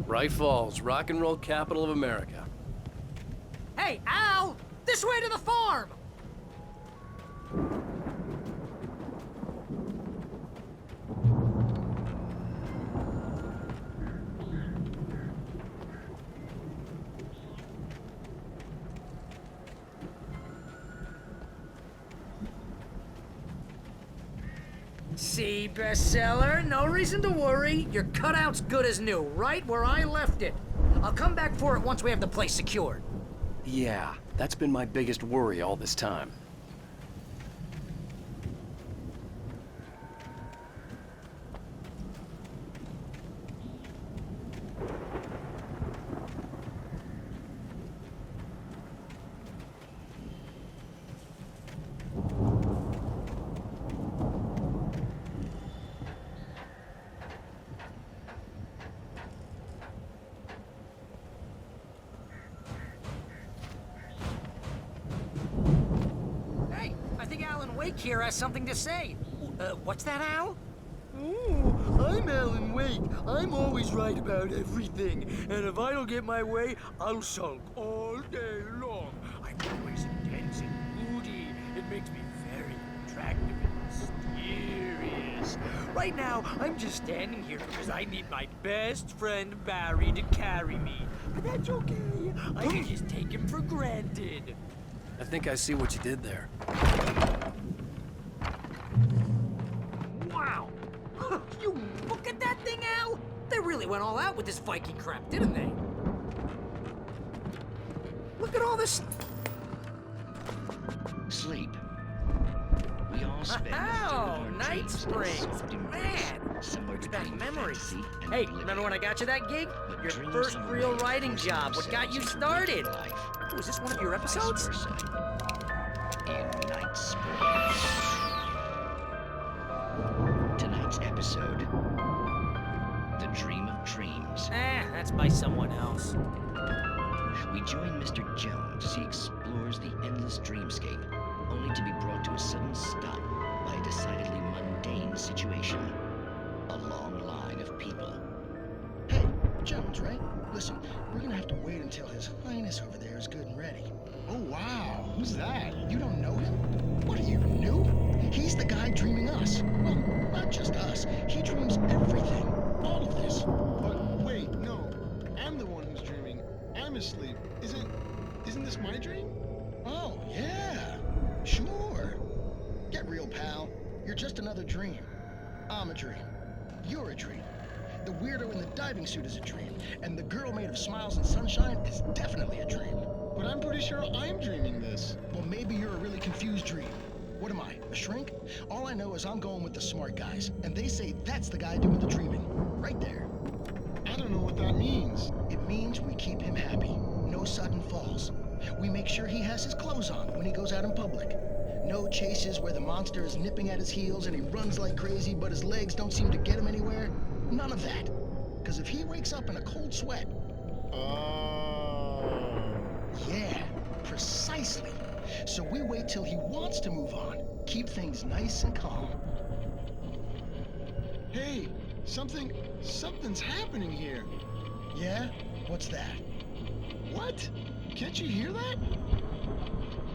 Bright Falls, rock and roll capital of America. Hey, Al! This way to the farm! See, bestseller. No reason to worry. Your cutout's good as new, right where I left it. I'll come back for it once we have the place secured. Yeah, that's been my biggest worry all this time. Hey, I think Alan Wake here has something to say. What's that, Al? Ooh, I'm Alan Wake. I'm always right about everything. And if I don't get my way, I'll sulk all day long. I'm always intense and moody. It makes me very attractive and mysterious. Right now, I'm just standing here because I need my best friend Barry to carry me. But that's okay. I can just take him for granted. I think I see what you did there. Wow! You look at that thing, Al! They really went all out with this Viking crap, didn't they? Look at all this... Sleep. We all spend Oh, Night Springs! Man! It's back memories. Hey, remember when I got you that gig? Your first real writing job. What got you started? Oh, is this one of your episodes? In Night Springs. Tonight's episode, The Dream of Dreams. That's by someone else. We join Mr. Jones as he explores the endless dreamscape, only to be brought to a sudden stop by a decidedly mundane situation. A long line of people. Hey, Jones, right? Listen, we're gonna have to wait until His Highness over there is good and ready. Oh, wow. Who's that? You don't know him? What are you, new? He's the guy dreaming us. Well, not just us. He dreams everything. All of this. But wait, no. I'm the one who's dreaming. I'm asleep. Isn't this my dream? Oh, yeah. Sure. Get real, pal. You're just another dream. I'm a dream. You're a dream. The weirdo in the diving suit is a dream. And the girl made of smiles and sunshine is definitely a dream. But I'm pretty sure I'm dreaming this. Well, maybe you're a really confused dream. What am I, a shrink? All I know is I'm going with the smart guys, and they say that's the guy doing the dreaming. Right there. I don't know what that means. It means we keep him happy. No sudden falls. We make sure he has his clothes on when he goes out in public. No chases where the monster is nipping at his heels and he runs like crazy, but his legs don't seem to get him anywhere. None of that. Because if he wakes up in a cold sweat... Yeah, precisely. So we wait till he wants to move on. Keep things nice and calm. Hey, something's happening here. Yeah? What's that? What? Can't you hear that?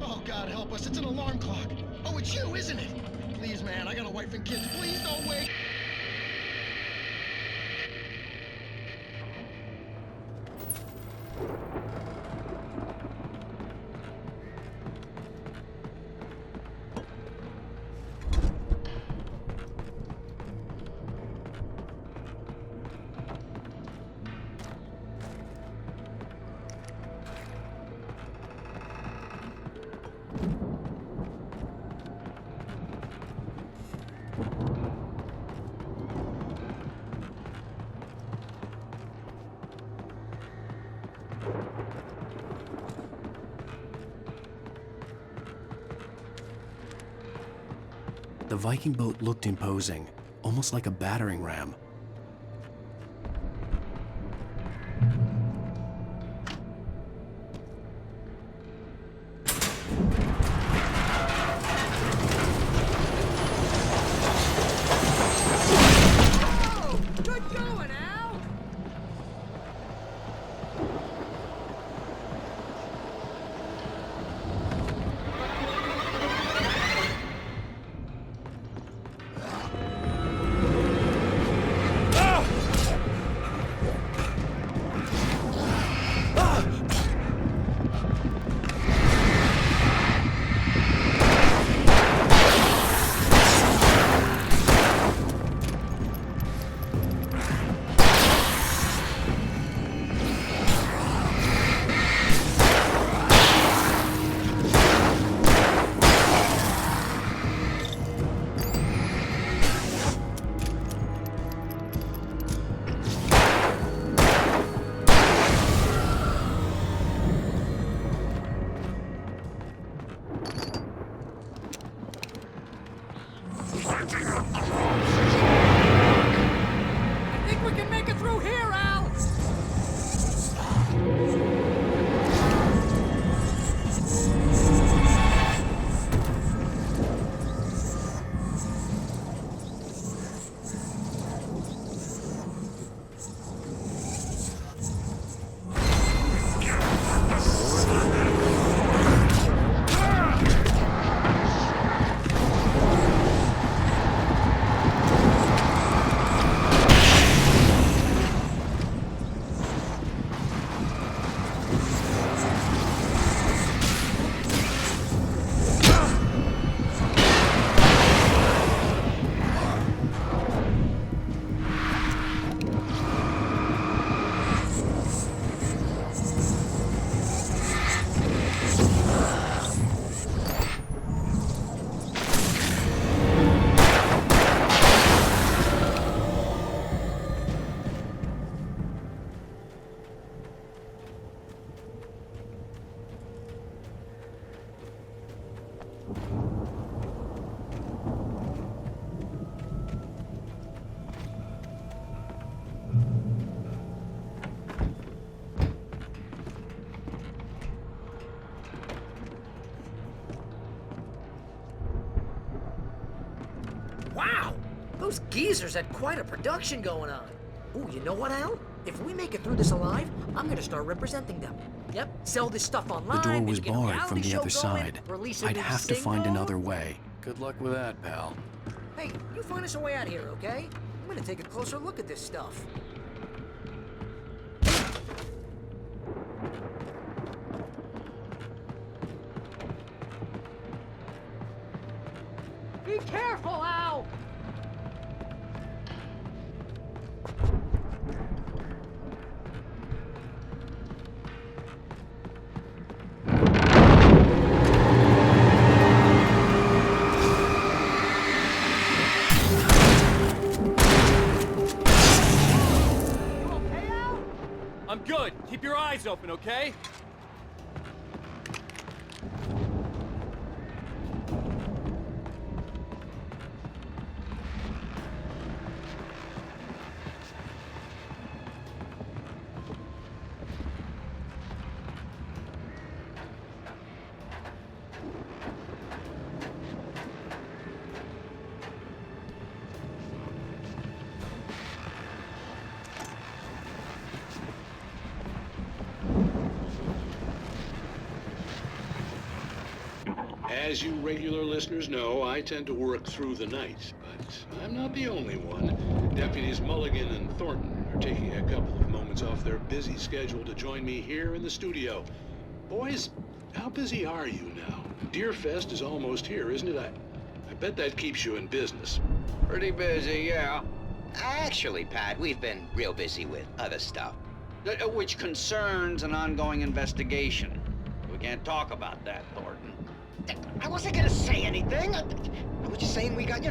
Oh, God help us, it's an alarm clock. Oh, it's you, isn't it? Please, man, I got a wife and kids. Please don't wake. The Viking boat looked imposing, almost like a battering ram. Good going, Al! Those geezers had quite a production going on. Ooh, you know what, Al? If we make it through this alive, I'm gonna start representing them. Yep, sell this stuff online. The door was maybe get a barred reality from the show other going, side. release a I'd new have to find single. another way. Good luck with that, pal. Hey, you find us a way out of here, okay? I'm gonna take a closer look at this stuff. Be careful, Al! I'm good. Keep your eyes open, okay? As you regular listeners know, I tend to work through the night, but I'm not the only one. Deputies Mulligan and Thornton are taking a couple of moments off their busy schedule to join me here in the studio. Boys, how busy are you now? Deerfest is almost here, isn't it? I bet that keeps you in business. Pretty busy, yeah. Actually, Pat, we've been real busy with other stuff, which concerns an ongoing investigation. We can't talk about that, Thornton. I wasn't gonna say anything. I was just saying we got,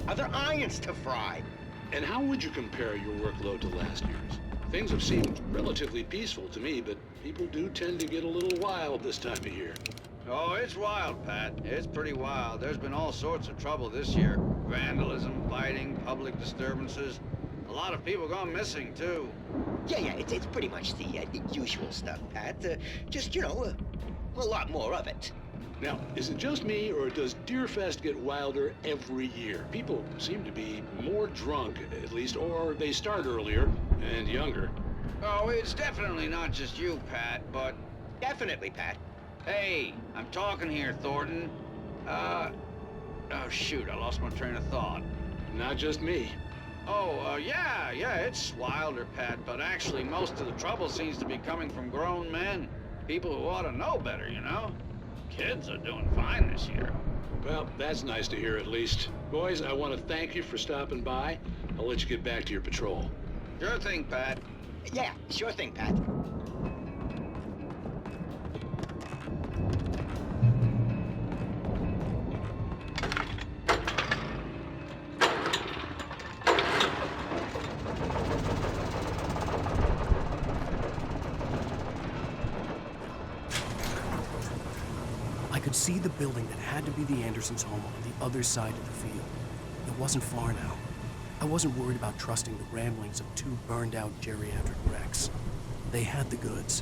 other irons to fry. And how would you compare your workload to last year's? Things have seemed relatively peaceful to me, but people do tend to get a little wild this time of year. Oh, it's wild, Pat. It's pretty wild. There's been all sorts of trouble this year. Vandalism, fighting, public disturbances. A lot of people gone missing, too. Yeah, it's pretty much the usual stuff, Pat. Just, a lot more of it. Now, is it just me, or does Deerfest get wilder every year? People seem to be more drunk, at least, or they start earlier and younger. Oh, it's definitely not just you, Pat, but... Definitely, Pat. Hey, I'm talking here, Thornton. Oh, shoot, I lost my train of thought. Not just me. Oh, yeah, it's wilder, Pat, but actually most of the trouble seems to be coming from grown men. People who ought to know better, Kids are doing fine this year. Well, that's nice to hear at least. Boys, I want to thank you for stopping by. I'll let you get back to your patrol. Sure thing, Pat. Yeah, sure thing, Pat. I could see the building that had to be the Andersons' home on the other side of the field. It wasn't far now. I wasn't worried about trusting the ramblings of two burned-out geriatric wrecks. They had the goods.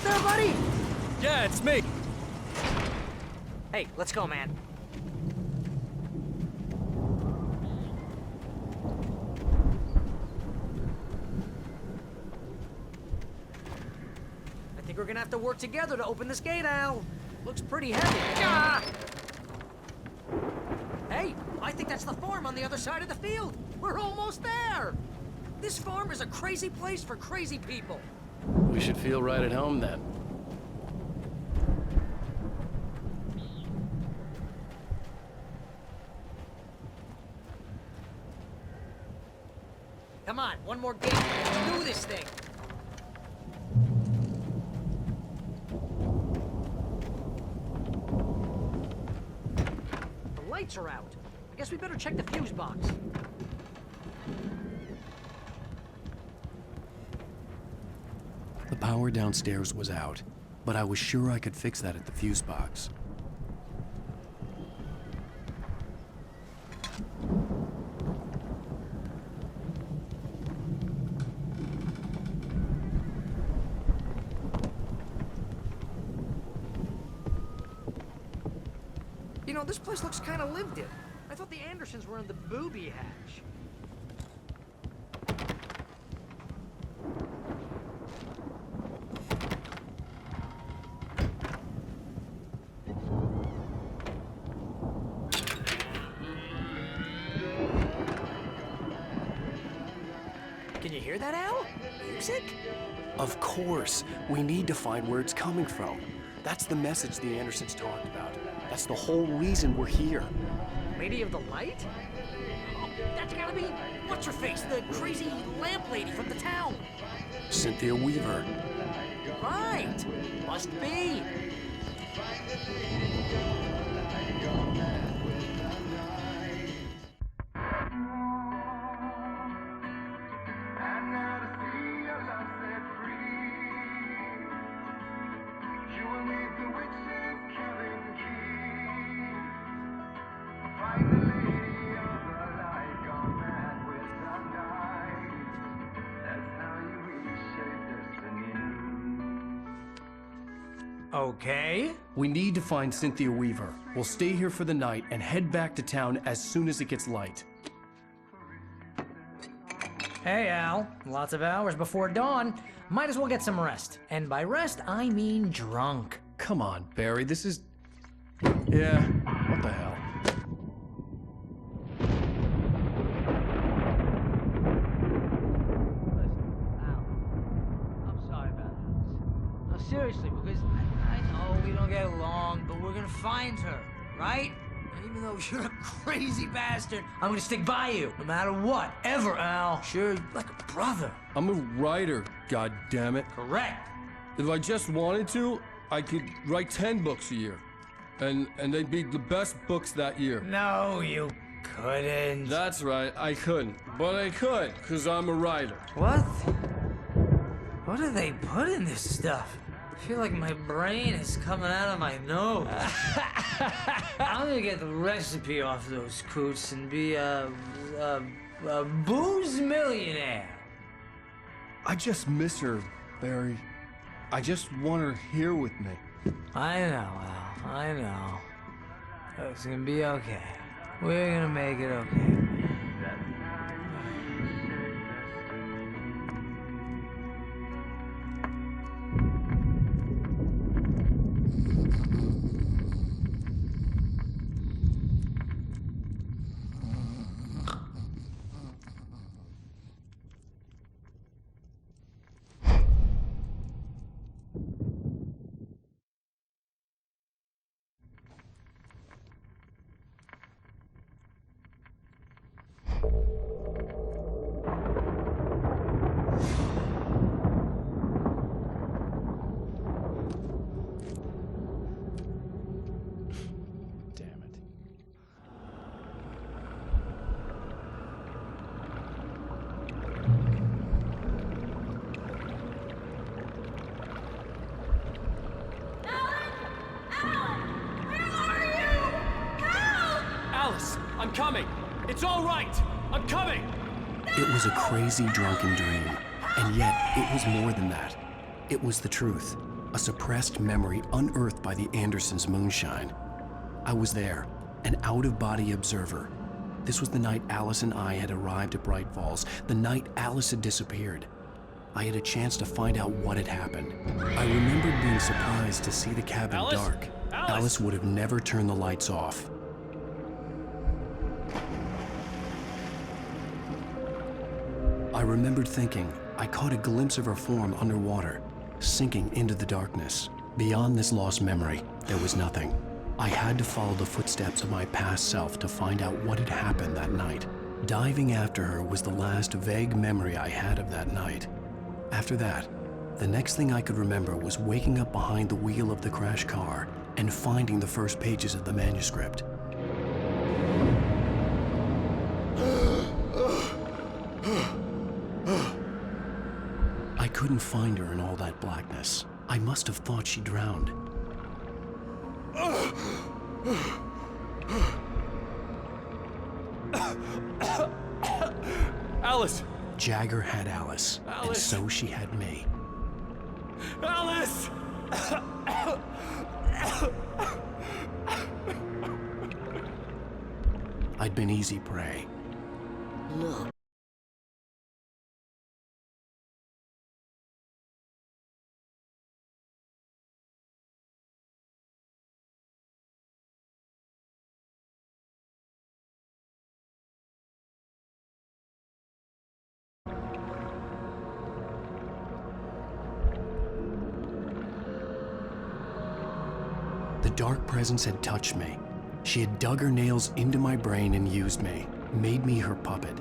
out there, buddy? Yeah, it's me. Hey, let's go, man. I think we're gonna have to work together to open this gate, Al. Looks pretty heavy. Ah! Hey, I think that's the farm on the other side of the field. We're almost there. This farm is a crazy place for crazy people. We should feel right at home then. Come on, one more gate. Let's do this thing. The lights are out. I guess we better check the fuse box. The power downstairs was out, but I was sure I could fix that at the fuse box. You know, this place looks kind of lived in. I thought the Andersons were in the booby hatch. Can you hear that, Al? Music? Of course. We need to find where it's coming from. That's the message the Andersons talked about. That's the whole reason we're here. Lady of the Light? Oh, that's gotta be... What's-her-face? The crazy lamp lady from the town. Cynthia Weaver. Right. Must be. Okay. We need to find Cynthia Weaver. We'll stay here for the night and head back to town as soon as it gets light. Hey, Al. Lots of hours before dawn. Might as well get some rest. And by rest, I mean drunk. Come on, Barry, this is... Yeah, what the hell? I'm sorry about this. No, seriously, because I know we don't get along, but we're gonna find her, right? And even though you're a crazy bastard, I'm gonna stick by you, no matter what, ever, Al. Sure, like a brother. I'm a writer, goddammit. Correct. If I just wanted to, I could write 10 books a year. And they'd be the best books that year. No, you couldn't. That's right, I couldn't. But I could, because I'm a writer. What? What do they put in this stuff? I feel like my brain is coming out of my nose. I'm gonna get the recipe off those coots and be a booze millionaire. I just miss her, Barry. I just want her here with me. I know, Al. I know. It's gonna be okay. We're gonna make it okay. I'm coming! It's all right! I'm coming! It was a crazy drunken dream, and yet it was more than that. It was the truth. a suppressed memory unearthed by the Andersons' moonshine. I was there, an out-of-body observer. This was the night Alice and I had arrived at Bright Falls, the night Alice had disappeared. I had a chance to find out what had happened. I remembered being surprised to see the cabin dark. Alice would have never turned the lights off. I remembered thinking I caught a glimpse of her form underwater, sinking into the darkness. Beyond this lost memory, there was nothing. I had to follow the footsteps of my past self to find out what had happened that night. Diving after her was the last vague memory I had of that night. After that, the next thing I could remember was waking up behind the wheel of the crashed car and finding the first pages of the manuscript. I couldn't find her in all that blackness. I must have thought she drowned. Alice! Jagger had Alice, and so she had me. Alice! I'd been easy prey. Look. The dark presence had touched me. She had dug her nails into my brain and used me, made me her puppet.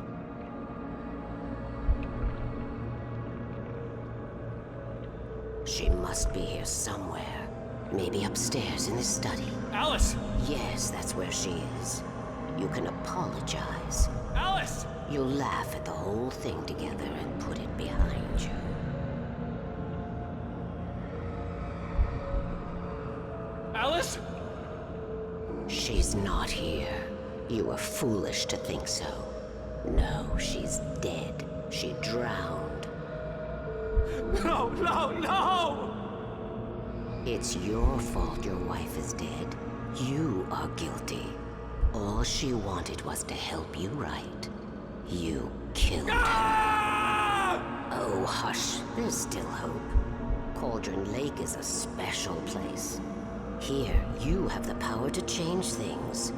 She must be here somewhere. Maybe upstairs in this study. Alice! Yes, that's where she is. You can apologize. Alice! You'll laugh at the whole thing together and put it behind you. Alice? She's not here. You were foolish to think so. No, she's dead. She drowned. No, no, no! It's your fault your wife is dead. You are guilty. All she wanted was to help you right. You killed her. Oh, hush. There's still hope. Cauldron Lake is a special place. Here, you have the power to change things.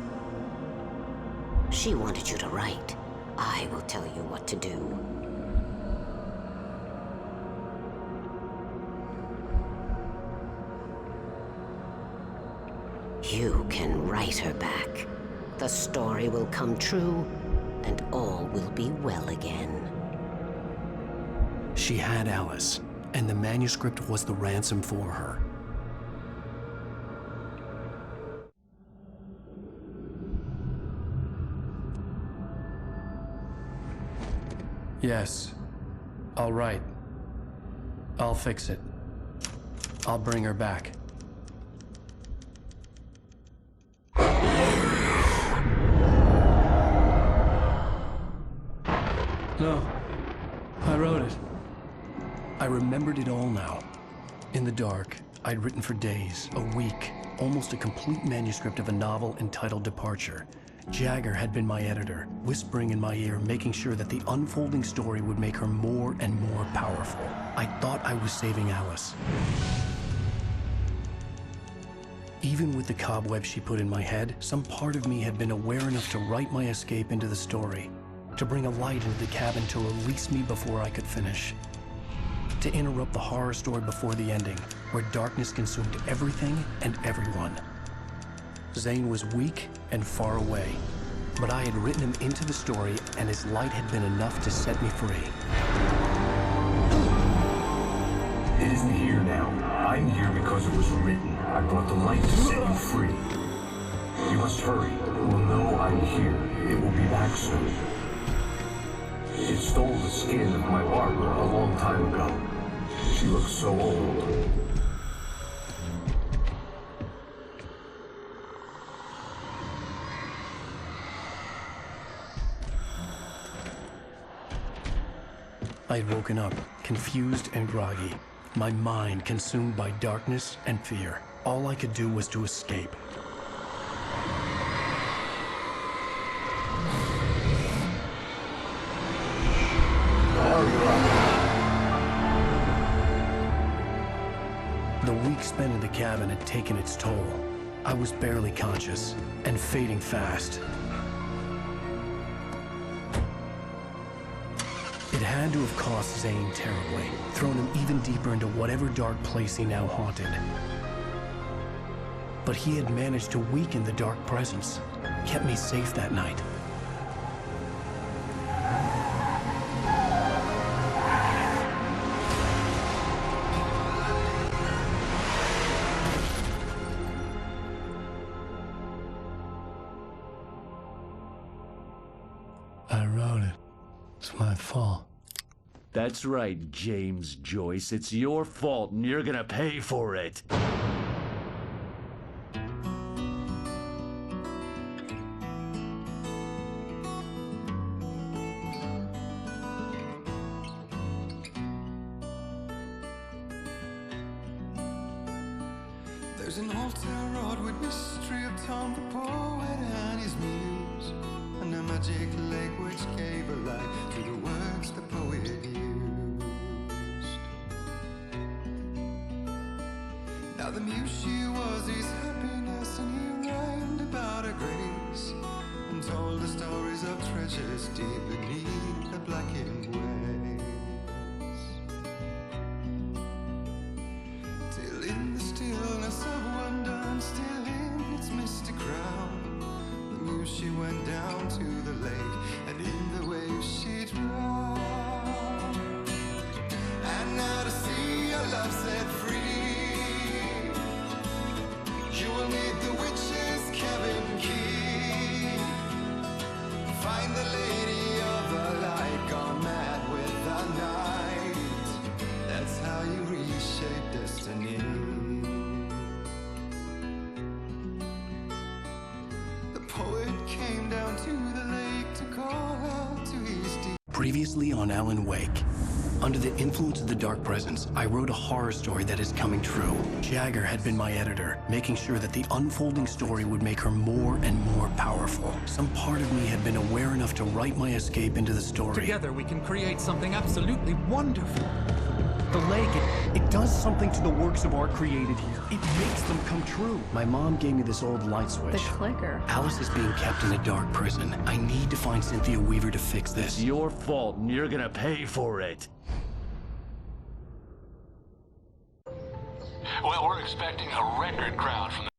She wanted you to write. I will tell you what to do. You can write her back. The story will come true, and all will be well again. She had Alice, and the manuscript was the ransom for her. Yes. All right. I'll fix it. I'll bring her back. No. I wrote it. I remembered it all now. In the dark, I'd written for days, a week, almost a complete manuscript of a novel entitled Departure. Jagger had been my editor, whispering in my ear, making sure that the unfolding story would make her more and more powerful. I thought I was saving Alice. Even with the cobwebs she put in my head, some part of me had been aware enough to write my escape into the story, to bring a light into the cabin to release me before I could finish, to interrupt the horror story before the ending, where darkness consumed everything and everyone. Zane was weak and far away, but I had written him into the story, and his light had been enough to set me free. It isn't here now. I'm here because it was written. I brought the light to set you free. You must hurry. It will know I'm here. It will be back soon. It stole the skin of my Barbara a long time ago. She looks so old. I had woken up, confused and groggy. My mind consumed by darkness and fear. All I could do was to escape. The week spent in the cabin had taken its toll. I was barely conscious and fading fast. It had to have cost Zane terribly, thrown him even deeper into whatever dark place he now haunted. But he had managed to weaken the dark presence, kept me safe that night. I wrote it. It's my fault. That's right, James Joyce. It's your fault, and you're gonna pay for it. There's an old town road with mystery of Tom the poet and his muse, and a magic lake which gave a life to the words the poet used. Now the muse she was his happiness, and he rhymed about her grace, and told the stories of treasures deep beneath the blackened waves. Till in the stillness of wonder, still in its misty crown, the muse she went down to the lake, and in the waves she drowned. And now to see your love set free, you will need the witch's cabin key. Find the lady of the light, gone mad with the night. That's how you reshape destiny. The poet came down to the lake to call out to his deep. Previously on Alan Wake. Under the influence of the dark presence, I wrote a horror story that is coming true. Jagger had been my editor, making sure that the unfolding story would make her more and more powerful. Some part of me had been aware enough to write my escape into the story. Together we can create something absolutely wonderful. The lake, it does something to the works of art created here. It makes them come true. My mom gave me this old light switch. The clicker. Alice is being kept in a dark prison. I need to find Cynthia Weaver to fix this. It's your fault, and you're gonna pay for it. Well, we're expecting a record crowd from the